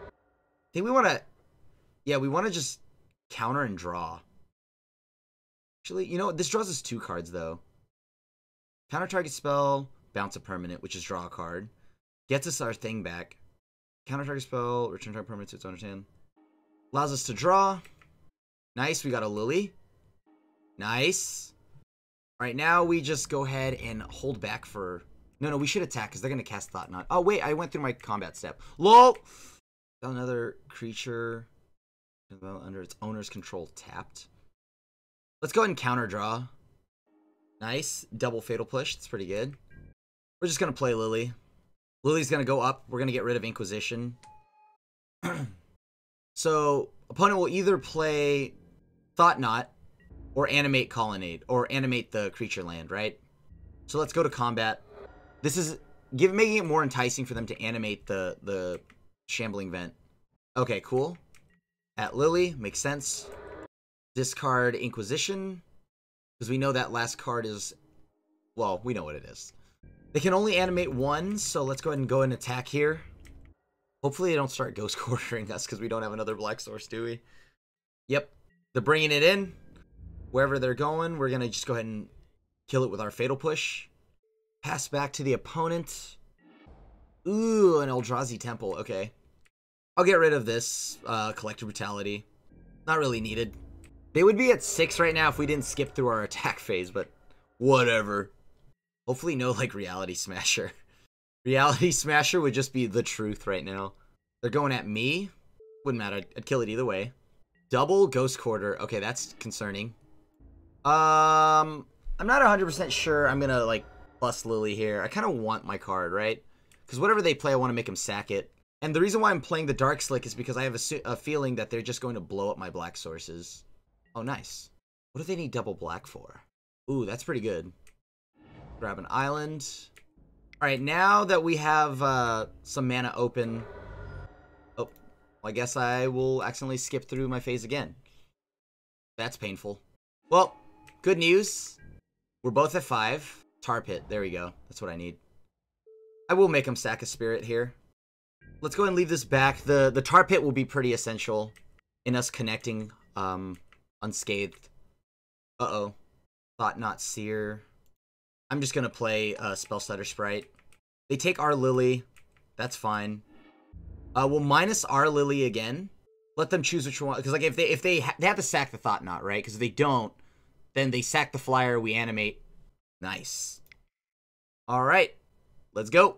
I think we want to... Yeah, we want to just counter and draw. Actually, you know what? This draws us 2 cards, though. Counter target spell, bounce a permanent, which is draw a card. Gets us our thing back. Counter target spell, return target permanent to its owner's hand. Allows us to draw. Nice, we got a Lily. Nice. Alright, now we just go ahead and hold back for... No, we should attack, because they're going to cast Thought Knot. Oh, wait, I went through my combat step. LOL! Another creature under its owner's control tapped. Let's go ahead and counter draw. Nice. Double Fatal Push. That's pretty good. We're just going to play Lily. Lily's going to go up. We're going to get rid of Inquisition. So, opponent will either play Thought Knot or animate Colonnade, or animate the creature land, right? So let's go to combat. This is making it more enticing for them to animate the Shambling Vent. Okay, cool. At Lily, makes sense. Discard Inquisition, because we know that last card is... Well, we know what it is. They can only animate 1, so let's go ahead and go and attack here. Hopefully they don't start Ghost Quartering us, because we don't have another Black Source, do we? Yep. They're bringing it in. Wherever they're going, we're going to just go ahead and kill it with our Fatal Push. Pass back to the opponent. Ooh, an Eldrazi Temple. Okay. I'll get rid of this Collective Brutality. Not really needed. They would be at 6 right now if we didn't skip through our attack phase, but whatever. Hopefully no, like, Reality Smasher. Reality Smasher would just be the truth right now. They're going at me. Wouldn't matter. I'd kill it either way. Double Ghost Quarter. Okay, that's concerning. I'm not 100% sure I'm gonna, like, bust Lily here. I kind of want my card, right? Because whatever they play, I want to make them sack it. And the reason why I'm playing the Dark Slick is because I have a feeling that they're just going to blow up my black sources. Oh, nice. What do they need double black for? Ooh, that's pretty good. Grab an island. Alright, now that we have some mana open... Oh, well, I guess I will accidentally skip through my phase again. That's painful. Well, good news. We're both at 5. Tar Pit, there we go. That's what I need. I will make him sack a spirit here. Let's go ahead and leave this back. The Tar Pit will be pretty essential in us connecting unscathed. Uh-oh. Thought Not Seer. I'm just going to play Spellstutter Sprite. They take our Lily. That's fine. We'll minus our Lily again. Let them choose which one. Because like if they have to sack the Thought Knot, right? Because if they don't, then they sack the flyer. We animate. Nice. All right. Let's go.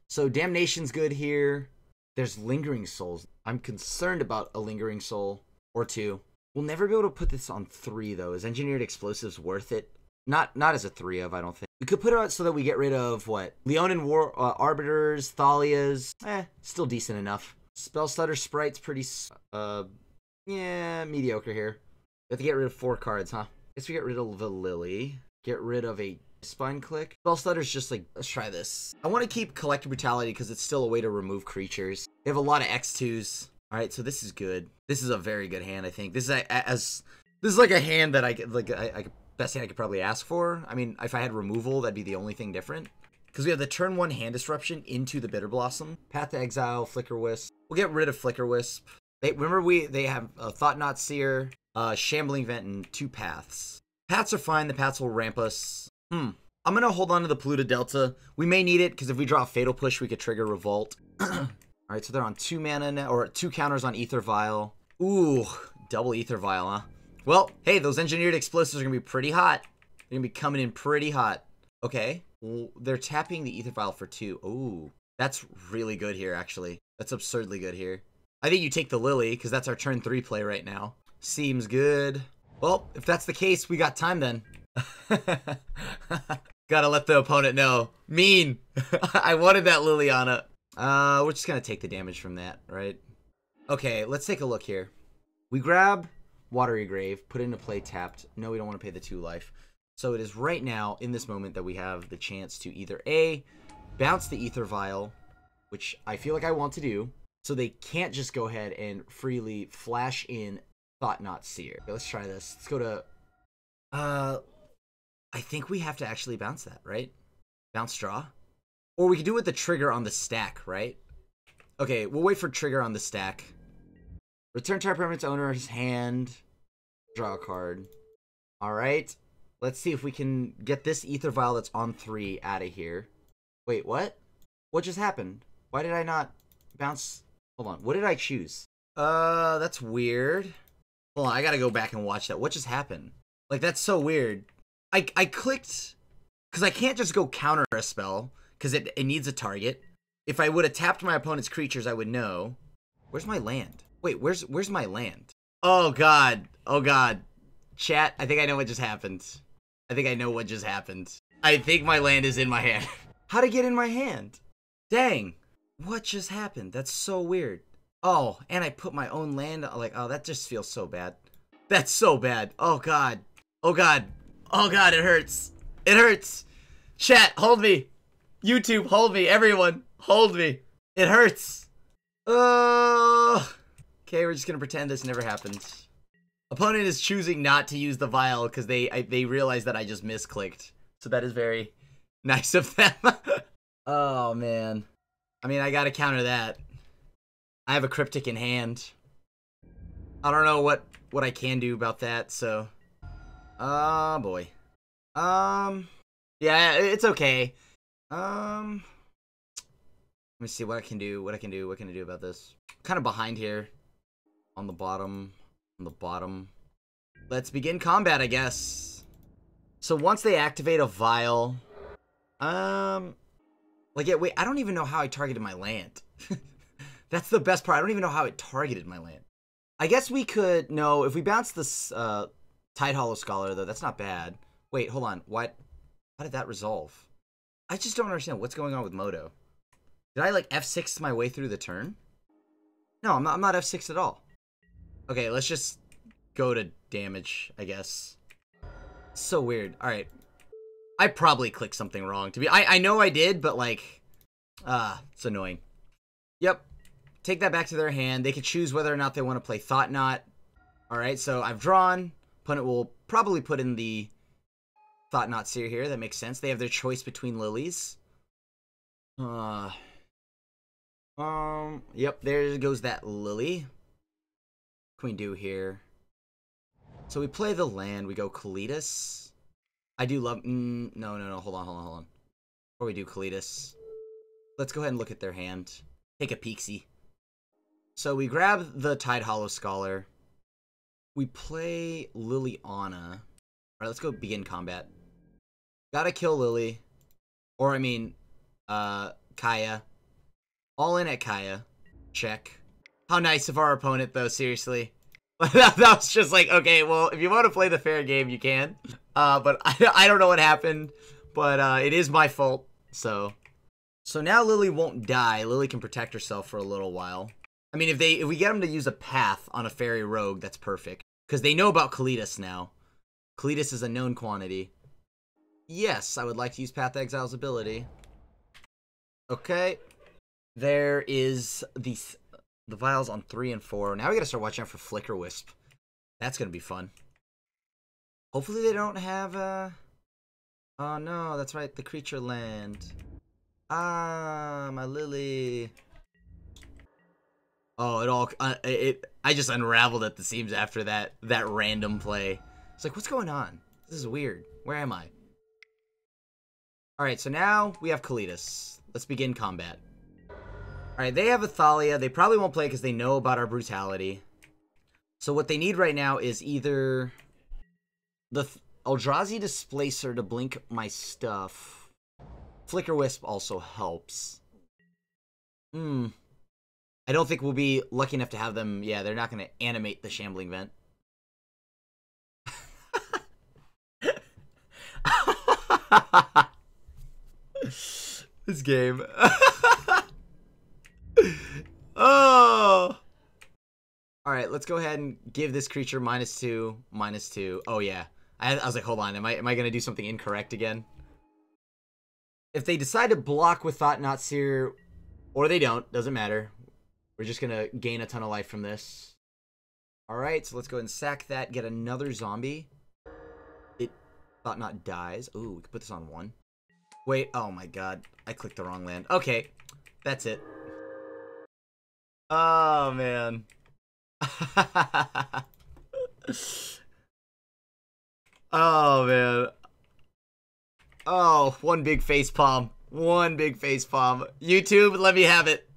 So Damnation's good here. There's Lingering Souls. I'm concerned about a Lingering Soul or 2. We'll never be able to put this on 3, though. Is Engineered Explosives worth it? Not as a 3 of, I don't think. We could put it out so that we get rid of, what? Leonin War, Arbiters, Thalias. Still decent enough. Spellstutter Sprite's pretty, yeah, mediocre here. We have to get rid of 4 cards, huh? Guess we get rid of the Lily. Get rid of a Spine Click. Spellstutter's just like, let's try this. I want to keep Collective Brutality because it's still a way to remove creatures. They have a lot of X2s. All right, so this is good. This is a very good hand, I think. This is like a hand that I best hand I could probably ask for. I mean, if I had removal, that'd be the only thing different. Because we have the turn 1 hand disruption into the Bitterblossom. Path to Exile, Flicker Wisp. We'll get rid of Flicker Wisp. They have Thought Not Seer, Shambling Vent, and 2 Paths. Paths are fine. The Paths will ramp us. I'm going to hold on to the Polluted Delta. We may need it, because if we draw a Fatal Push, we could trigger Revolt. Alright, so they're on 2 mana now, or 2 counters on Ether Vial. Ooh, double Ether Vial, huh? Well, hey, those Engineered Explosives are going to be pretty hot. They're going to be coming in pretty hot. Okay. Well, they're tapping the Ether Vial for 2. Ooh, that's really good here, actually. That's absurdly good here. I think you take the Lily, because that's our turn 3 play right now. Seems good. Well, if that's the case, we got time then. Gotta let the opponent know. Mean. I wanted that Liliana. We're just gonna take the damage from that, right? Okay, let's take a look here. We grab Watery Grave, put it into play tapped. No, we don't want to pay the 2 life. So it is right now, in this moment, that we have the chance to either A, bounce the Ether Vial, which I feel like I want to do, so they can't just go ahead and freely flash in Thought Not Seer. Okay, let's try this. Let's go to... I think we have to actually bounce that, right? Bounce draw? Or we could do it with the trigger on the stack, right? Okay, we'll wait for trigger on the stack. Return target permanent's owner's hand. Draw a card. Alright. Let's see if we can get this Ether Vial that's on 3 out of here. Wait, what? What just happened? Why did I not bounce? Hold on. What did I choose? That's weird. Hold on, I gotta go back and watch that. What just happened? Like, that's so weird. I clicked... Because I can't just go counter a spell. Because it needs a target. If I would have tapped my opponent's creatures, I would know. Where's my land? Wait, where's my land? Oh, God. Oh, God. Chat, I think I know what just happened. I think I know what just happened. I think my land is in my hand. How'd it get in my hand? Dang. What just happened? That's so weird. Oh, and I put my own land... Like, oh, that just feels so bad. That's so bad. Oh, God. Oh, God. Oh, God, it hurts. It hurts. Chat, hold me. YouTube, hold me. Everyone, hold me. It hurts. Okay, we're just gonna pretend this never happened. Opponent is choosing not to use the vial because they realize that I just misclicked. So that is very nice of them. Oh, man. I mean, I gotta counter that. I have a Cryptic in hand. I don't know what I can do about that, so... Oh, boy. Yeah, it's okay. Let me see what I can do. What can I do about this? I'm kind of behind here on the bottom. on the bottom. Let's begin combat, I guess. So once they activate a vial, like, yeah, wait, I don't even know how I targeted my land. That's the best part. I don't even know how it targeted my land. I guess we could, no, if we bounce this, Tide Hollow Scholar, though, that's not bad. Wait, hold on. What? How did that resolve? I just don't understand what's going on with Moto. Did I, like, F6 my way through the turn? No, I'm not F6 at all. Okay, let's just go to damage, I guess. So weird. All right. I probably clicked something wrong. I know I did, but, like, it's annoying. Yep. Take that back to their hand. They can choose whether or not they want to play Thought Knot. All right, so I've drawn. Opponent will probably put in the Thought Knot Seer here. That makes sense. They have their choice between lilies. Yep, there goes that lily. What can we do here? So we play the land. We go Kalitas. I do love... no. Hold on. Before we do Kalitas, let's go ahead and look at their hand. Take a peeksy. So we grab the Tide Hollow Scholar. We play Liliana. Alright, let's go begin combat. Gotta kill Lily. Or, I mean, Kaya. All in at Kaya. Check. How nice of our opponent, though, seriously. That was just like, okay, well, if you want to play the fair game, you can. But I don't know what happened. But it is my fault, so. So now Lily won't die. Lily can protect herself for a little while. I mean, if we get them to use a path on a fairy rogue, that's perfect. Because they know about Kalitas now. Kalitas is a known quantity. Yes, I would like to use Path Exile's ability. Okay. There is the vials on 3 and 4. Now we gotta start watching out for Flicker Wisp. That's gonna be fun. Hopefully they don't have oh no, that's right, the creature land. Ah, my Lily. Oh, I just unraveled at the seams after that random play. It's like, what's going on? This is weird. Where am I? Alright, so now we have Kalitas. Let's begin combat. Alright, they have Athalia. They probably won't play because they know about our brutality. So what they need right now is either the Eldrazi Displacer to blink my stuff. Flicker Wisp also helps. I don't think we'll be lucky enough to have them. Yeah, they're not going to animate the Shambling Vent. This game. Oh. All right, let's go ahead and give this creature -2, -2. Oh yeah. I was like, hold on, am I going to do something incorrect again? If they decide to block with Thought Knot Seer, or they don't, doesn't matter. We're just going to gain a ton of life from this. All right, so let's go ahead and sack that, get another zombie. It Thought Knot dies. Ooh, we can put this on 1. Wait, oh my god. I clicked the wrong land. Okay, that's it. Oh, man. Oh, man. Oh, one big face palm. One big face palm. YouTube, let me have it.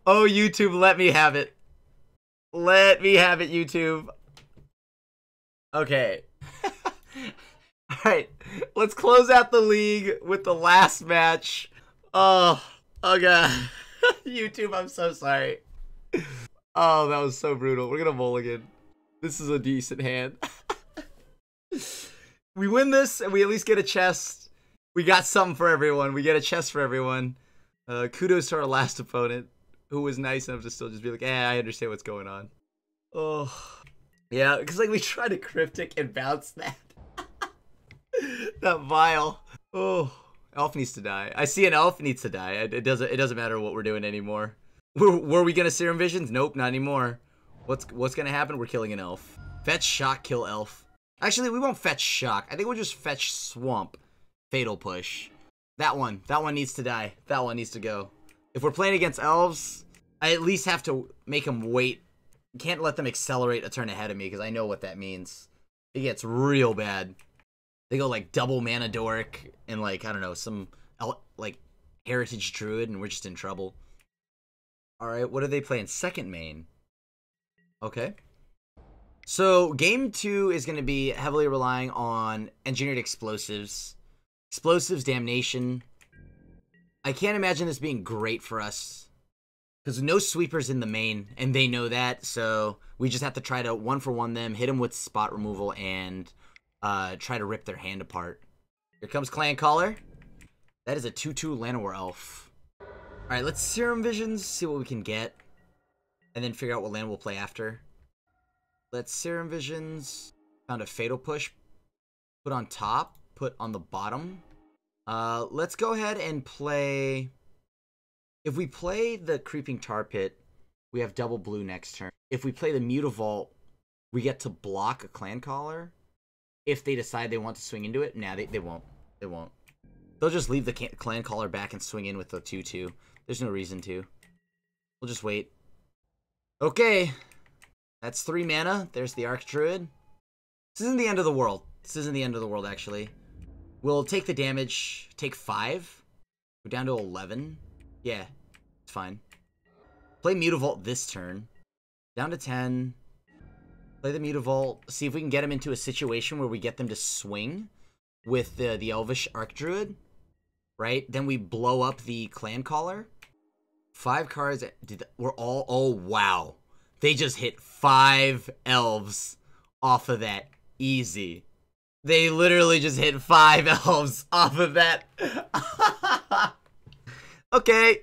Oh, YouTube, let me have it. Let me have it, YouTube. Okay. Alright, let's close out the league with the last match. Oh god. YouTube, I'm so sorry. Oh, that was so brutal. We're gonna mulligan. This is a decent hand. We win this, and we at least get a chest. We got something for everyone. We get a chest for everyone. Kudos to our last opponent, who was nice enough to still just be like, I understand what's going on. Oh. Yeah, because like we tried to cryptic and bounce that. That vial. Oh. Elf needs to die. I see an elf needs to die. It doesn't matter what we're doing anymore. Were we gonna Serum Visions? Nope, not anymore. What's gonna happen? We're killing an elf. Fetch Shock, kill elf. Actually, we won't fetch Shock. I think we'll just fetch Swamp. Fatal Push. That one needs to die. That one needs to go. If we're playing against elves, I at least have to make them wait. Can't let them accelerate a turn ahead of me because I know what that means. It gets real bad. They go like double mana Doric and like, I don't know, some like Heritage Druid, and we're just in trouble. Alright, what are they playing? Second main. Okay. So game 2 is going to be heavily relying on engineered explosives. Explosives, damnation. I can't imagine this being great for us. Because no sweepers in the main, and they know that, so we just have to try to 1-for-1 them, hit them with spot removal, and try to rip their hand apart. Here comes Clan Caller. That is a 2/2 Llanowar Elf. Alright, let's Serum Visions, see what we can get, and then figure out what land we'll play after. Let's Serum Visions. Found a Fatal Push. Put on top, put on the bottom. Let's go ahead and play... If we play the Creeping Tar Pit, we have double blue next turn. If we play the Mutavault, we get to block a Clan Caller. If they decide they want to swing into it, nah, they won't. They won't. They'll just leave the Clan Caller back and swing in with the 2/2. There's no reason to. We'll just wait. Okay. That's 3 mana. There's the Archdruid. This isn't the end of the world. This isn't the end of the world, actually. We'll take the damage. Take 5. Go down to 11. Yeah, it's fine. Play Mutavault this turn. Down to 10. Play the Mutavault. See if we can get him into a situation where we get them to swing with the Elvish Archdruid. Right? Then we blow up the Clan Caller. 5 cards. We're all... Oh, wow. They just hit 5 elves off of that. Easy. They literally just hit 5 elves off of that. Okay.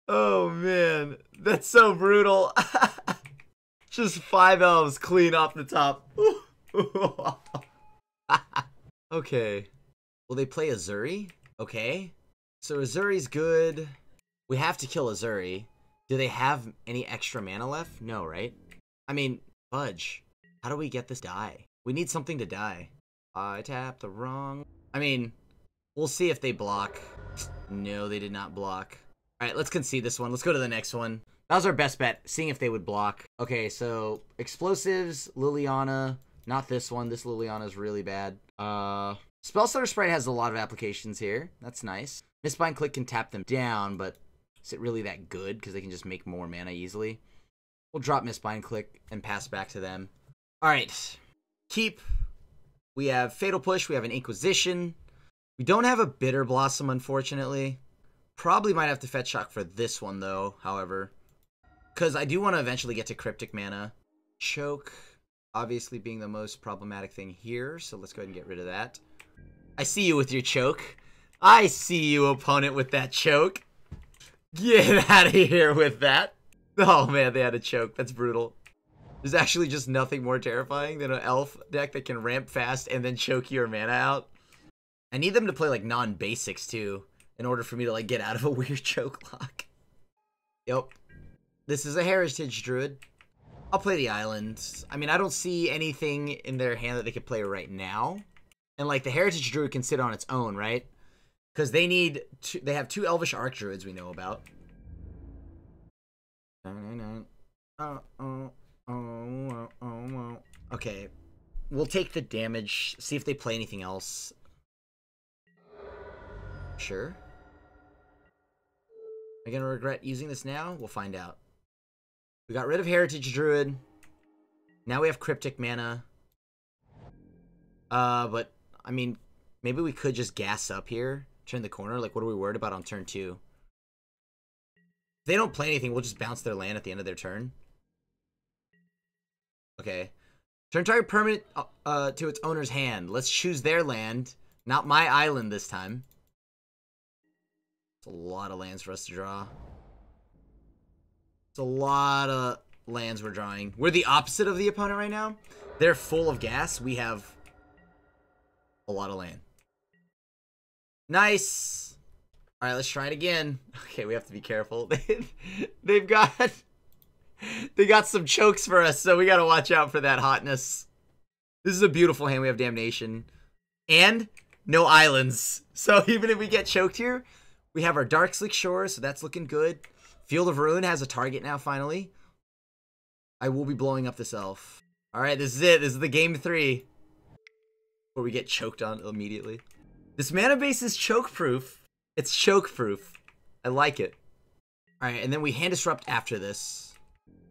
Oh, man. That's so brutal. Just 5 elves clean off the top. Okay. Will they play Azuri? Okay. So Azuri's good. We have to kill Azuri. Do they have any extra mana left? No, right? I mean, fudge. How do we get this die? We need something to die. I tapped the wrong... I mean... We'll see if they block. No, they did not block. Alright, let's concede this one. Let's go to the next one. That was our best bet, seeing if they would block. Okay, so Explosives, Liliana. Not this one. This Liliana is really bad. Spellstutter Sprite has a lot of applications here. That's nice. Mistbind Click can tap them down, but is it really that good? Because they can just make more mana easily. We'll drop Mistbind Click and pass back to them. Alright. Keep. We have Fatal Push. We have an Inquisition. We don't have a Bitterblossom, unfortunately. Probably might have to fetch shock for this one, though, however. Because I do want to eventually get to Cryptic Mana. Choke, obviously being the most problematic thing here, so let's go ahead and get rid of that. I see you with your choke. I see you, opponent, with that choke. Get out of here with that. Oh, man, they had a choke. That's brutal. There's actually just nothing more terrifying than an elf deck that can ramp fast and then choke your mana out. I need them to play, like, non-basics, too, in order for me to, like, get out of a weird choke lock. Yep. This is a Heritage Druid. I'll play the islands. I mean, I don't see anything in their hand that they could play right now. And, like, the Heritage Druid can sit on its own, right? Because they need... they have 2 Elvish Archdruids we know about. Okay. We'll take the damage. See if they play anything else. Sure. Am I gonna regret using this now? We'll find out. We got rid of Heritage Druid. Now we have Cryptic Mana. But, I mean, maybe we could just gas up here. Turn the corner. Like, what are we worried about on turn 2? If they don't play anything, we'll just bounce their land at the end of their turn. Okay. Turn target permanent to its owner's hand. Let's choose their land. Not my island this time. It's a lot of lands for us to draw. It's a lot of lands we're drawing. We're the opposite of the opponent right now. They're full of gas. We have a lot of land. Nice. All right, let's try it again. Okay, we have to be careful. They got some chokes for us, so we got to watch out for that hotness. This is a beautiful hand. We have Damnation. And no islands. So even if we get choked here, we have our Dark Slick Shore, so that's looking good. Field of Ruin has a target now, finally. I will be blowing up this elf. Alright, this is it. This is the game 3. Where we get choked on immediately. This mana base is choke-proof. It's choke-proof. I like it. Alright, and then we hand disrupt after this.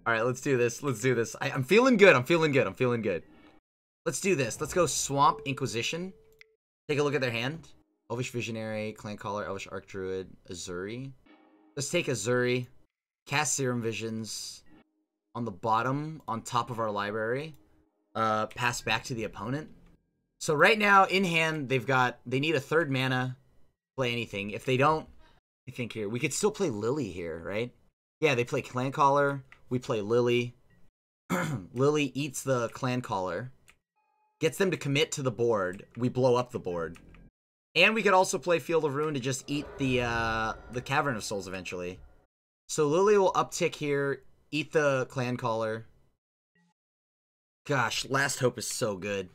All right, let's do this. Let's do this. I'm feeling good. I'm feeling good. I'm feeling good. Let's do this. Let's go Swamp Inquisition. Take a look at their hand. Elvish Visionary, Clan Caller, Elvish Archdruid, Azuri. Let's take Azuri. Cast Serum Visions on the bottom, on top of our library. Pass back to the opponent. So right now, in hand, they need a 3rd mana. Play anything. If they don't, I think here, we could still play Lily here, right? Yeah, they play Clan Caller. We play Lily. Lily eats the Clan Caller. Gets them to commit to the board. We blow up the board. And we could also play Field of Ruin to just eat the Cavern of Souls eventually. So Lily will uptick here, eat the Clan Caller. Gosh, Last Hope is so good.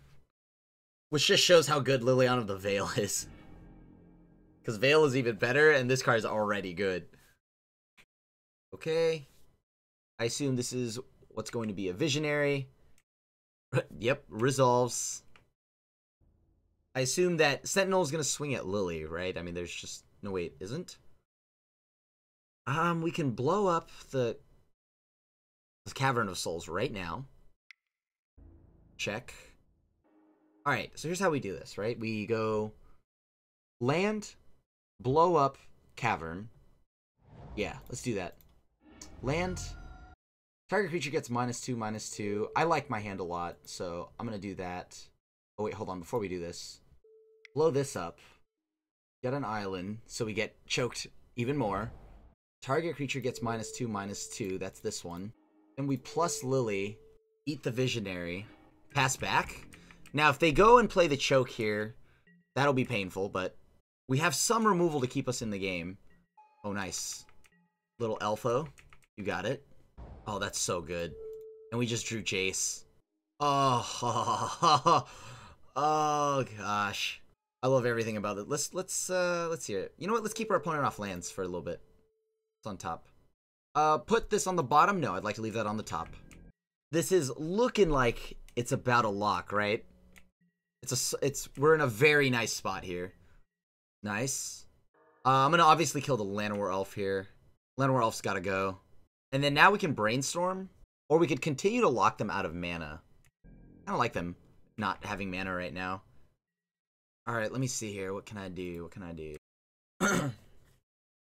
Which just shows how good Liliana of the Veil is. Because Veil is even better, and this card is already good. Okay. I assume this is what's going to be a Visionary. Yep, resolves. I assume that Sentinel is going to swing at Lily, right? I mean, there's just... No, wait, isn't? We can blow up the Cavern of Souls right now. Check. Alright, so here's how we do this, right? We go land, blow up, Cavern. Yeah, let's do that. Land. Target creature gets -2/-2. I like my hand a lot, so I'm going to do that. Oh, wait, hold on. Before we do this, blow this up. Get an island, so we get choked even more. Target creature gets -2/-2. That's this one. And we plus Lily, eat the Visionary, pass back. Now, if they go and play the choke here, that'll be painful, but we have some removal to keep us in the game. Oh, nice. Little Elfo. You got it. Oh, that's so good. And we just drew Jace. Oh, oh gosh. I love everything about it. Let's hear it. You know what? Let's keep our opponent off lands for a little bit. It's on top. Put this on the bottom? No, I'd like to leave that on the top. This is looking like it's about a lock, right? We're in a very nice spot here. Nice. I'm gonna obviously kill the Llanowar Elf here. Llanowar Elf's gotta go. And then now we can Brainstorm, or we could continue to lock them out of mana. I don't like them not having mana right now. Alright, let me see here. What can I do? What can I do?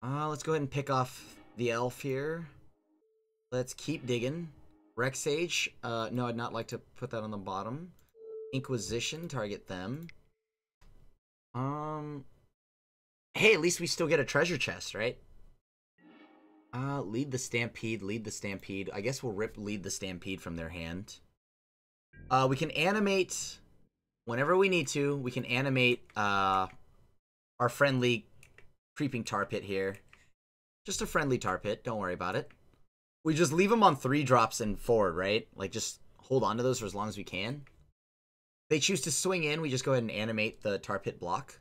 Let's go ahead and pick off the elf here. Let's keep digging. Rexage. No, I'd not like to put that on the bottom. Inquisition, target them. Hey, at least we still get a treasure chest, right? Lead the Stampede, lead the Stampede. I guess we'll rip lead the Stampede from their hand. We can animate whenever we need to. We can animate our friendly creeping tar pit here. Just a friendly tar pit, don't worry about it. We just leave them on 3 drops and forward, right? Like, just hold on to those for as long as we can. They choose to swing in, we just go ahead and animate the tar pit block.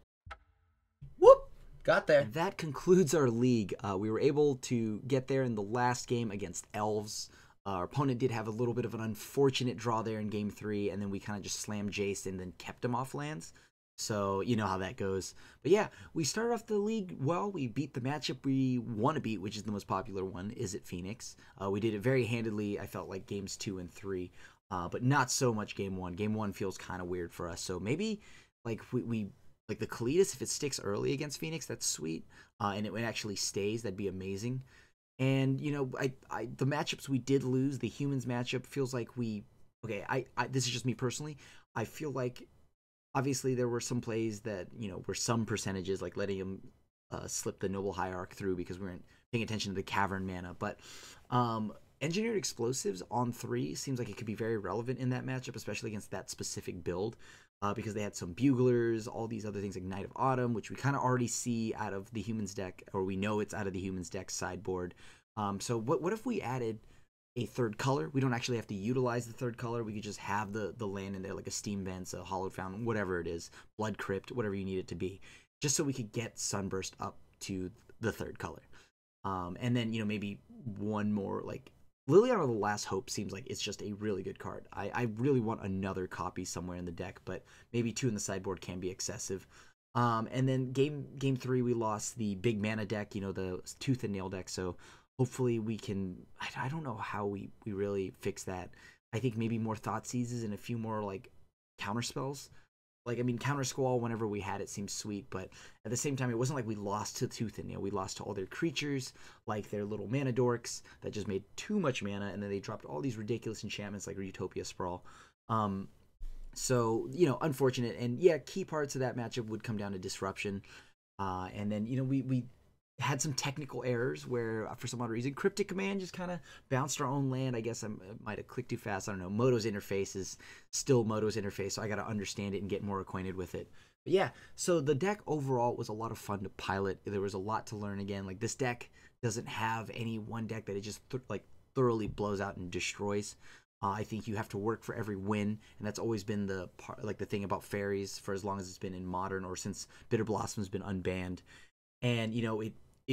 Whoop! Got there. That concludes our league. We were able to get there in the last game against Elves. Our opponent did have a little bit of an unfortunate draw there in Game 3, and then we kind of just slammed Jace and then kept him off lands. So, you know how that goes. But yeah, we started off the league well. We beat the matchup we want to beat, which is the most popular one, is it Phoenix. We did it very handedly, I felt like, Games 2 and 3. But not so much Game 1. Game 1 feels kind of weird for us. So maybe, like, we like the Kalitas, if it sticks early against Phoenix, that's sweet. And it actually stays, that'd be amazing. And, you know, the matchups we did lose, the Humans matchup, feels like okay, this is just me personally. I feel like, obviously, there were some plays that, you know, were some percentages, like letting him slip the Noble Hierarch through because we weren't paying attention to the Cavern mana. But Engineered Explosives on 3 seems like it could be very relevant in that matchup, especially against that specific build, because they had some Buglers, all these other things like Night of Autumn, which we kind of already see out of the Humans deck, or we know it's out of the Humans deck sideboard. So what if we added a 3rd color? We don't actually have to utilize the 3rd color. We could just have the land in there, like a Steam Vents, a Hallowed Fountain, whatever it is, Blood Crypt, whatever you need it to be, just so we could get Sunburst up to the 3rd color. And then, you know, maybe one more, like, Liliana of the Last Hope seems like it's just a really good card. I really want another copy somewhere in the deck, but maybe 2 in the sideboard can be excessive. And then game 3, we lost the big mana deck, you know, the Tooth and Nail deck, so hopefully we can, I don't know how we really fix that. I think maybe more Thought Seizes and a few more like counter spells. Like, I mean, Counter Squall, whenever we had it, seems sweet, but at the same time, it wasn't like we lost to Tooth and Nail. We lost to all their creatures, like their little mana dorks that just made too much mana, and then they dropped all these ridiculous enchantments like Utopia Sprawl. So, you know, unfortunate. And yeah, key parts of that matchup would come down to disruption. And then, you know, we had some technical errors where, for some odd reason, Cryptic Command just kind of bounced our own land. I guess I might have clicked too fast. I don't know. Moto's interface is still Moto's interface, so I got to understand it and get more acquainted with it. But yeah, so the deck overall was a lot of fun to pilot. There was a lot to learn again. Like, this deck doesn't have any one deck that it just thoroughly blows out and destroys. I think you have to work for every win, and that's always been the thing about Faeries for as long as it's been in Modern, or since Bitterblossom has been unbanned. And you know,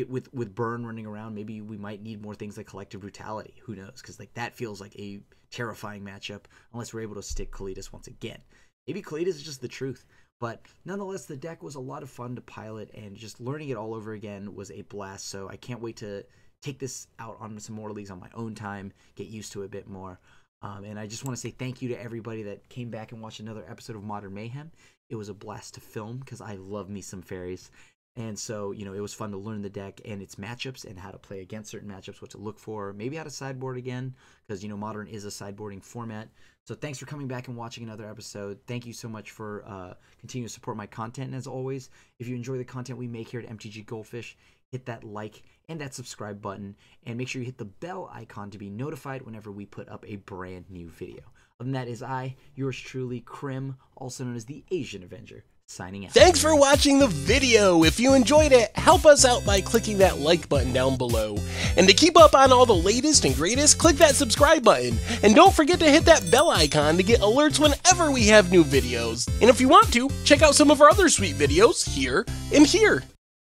with Burn running around, maybe we might need more things like Collective Brutality. Who knows? Because like that feels like a terrifying matchup unless we're able to stick Kalitas once again. Maybe Kalitas is just the truth. But nonetheless, the deck was a lot of fun to pilot, and just learning it all over again was a blast. So I can't wait to take this out on some more leagues on my own time, get used to it a bit more. And I just want to say thank you to everybody that came back and watched another episode of Modern Mayhem. It was a blast to film because I love me some Faeries. And so, you know, it was fun to learn the deck and its matchups and how to play against certain matchups, what to look for, maybe how to sideboard again, because, you know, Modern is a sideboarding format. So thanks for coming back and watching another episode. Thank you so much for continuing to support my content. And as always, if you enjoy the content we make here at MTG Goldfish, hit that like and that subscribe button, and make sure you hit the bell icon to be notified whenever we put up a brand new video. Other than that, is I, yours truly, Krim, also known as the Asian Avenger, signing out. Thanks for watching the video. If you enjoyed it, help us out by clicking that like button down below. And to keep up on all the latest and greatest, click that subscribe button. And don't forget to hit that bell icon to get alerts whenever we have new videos. And if you want to, check out some of our other sweet videos here and here.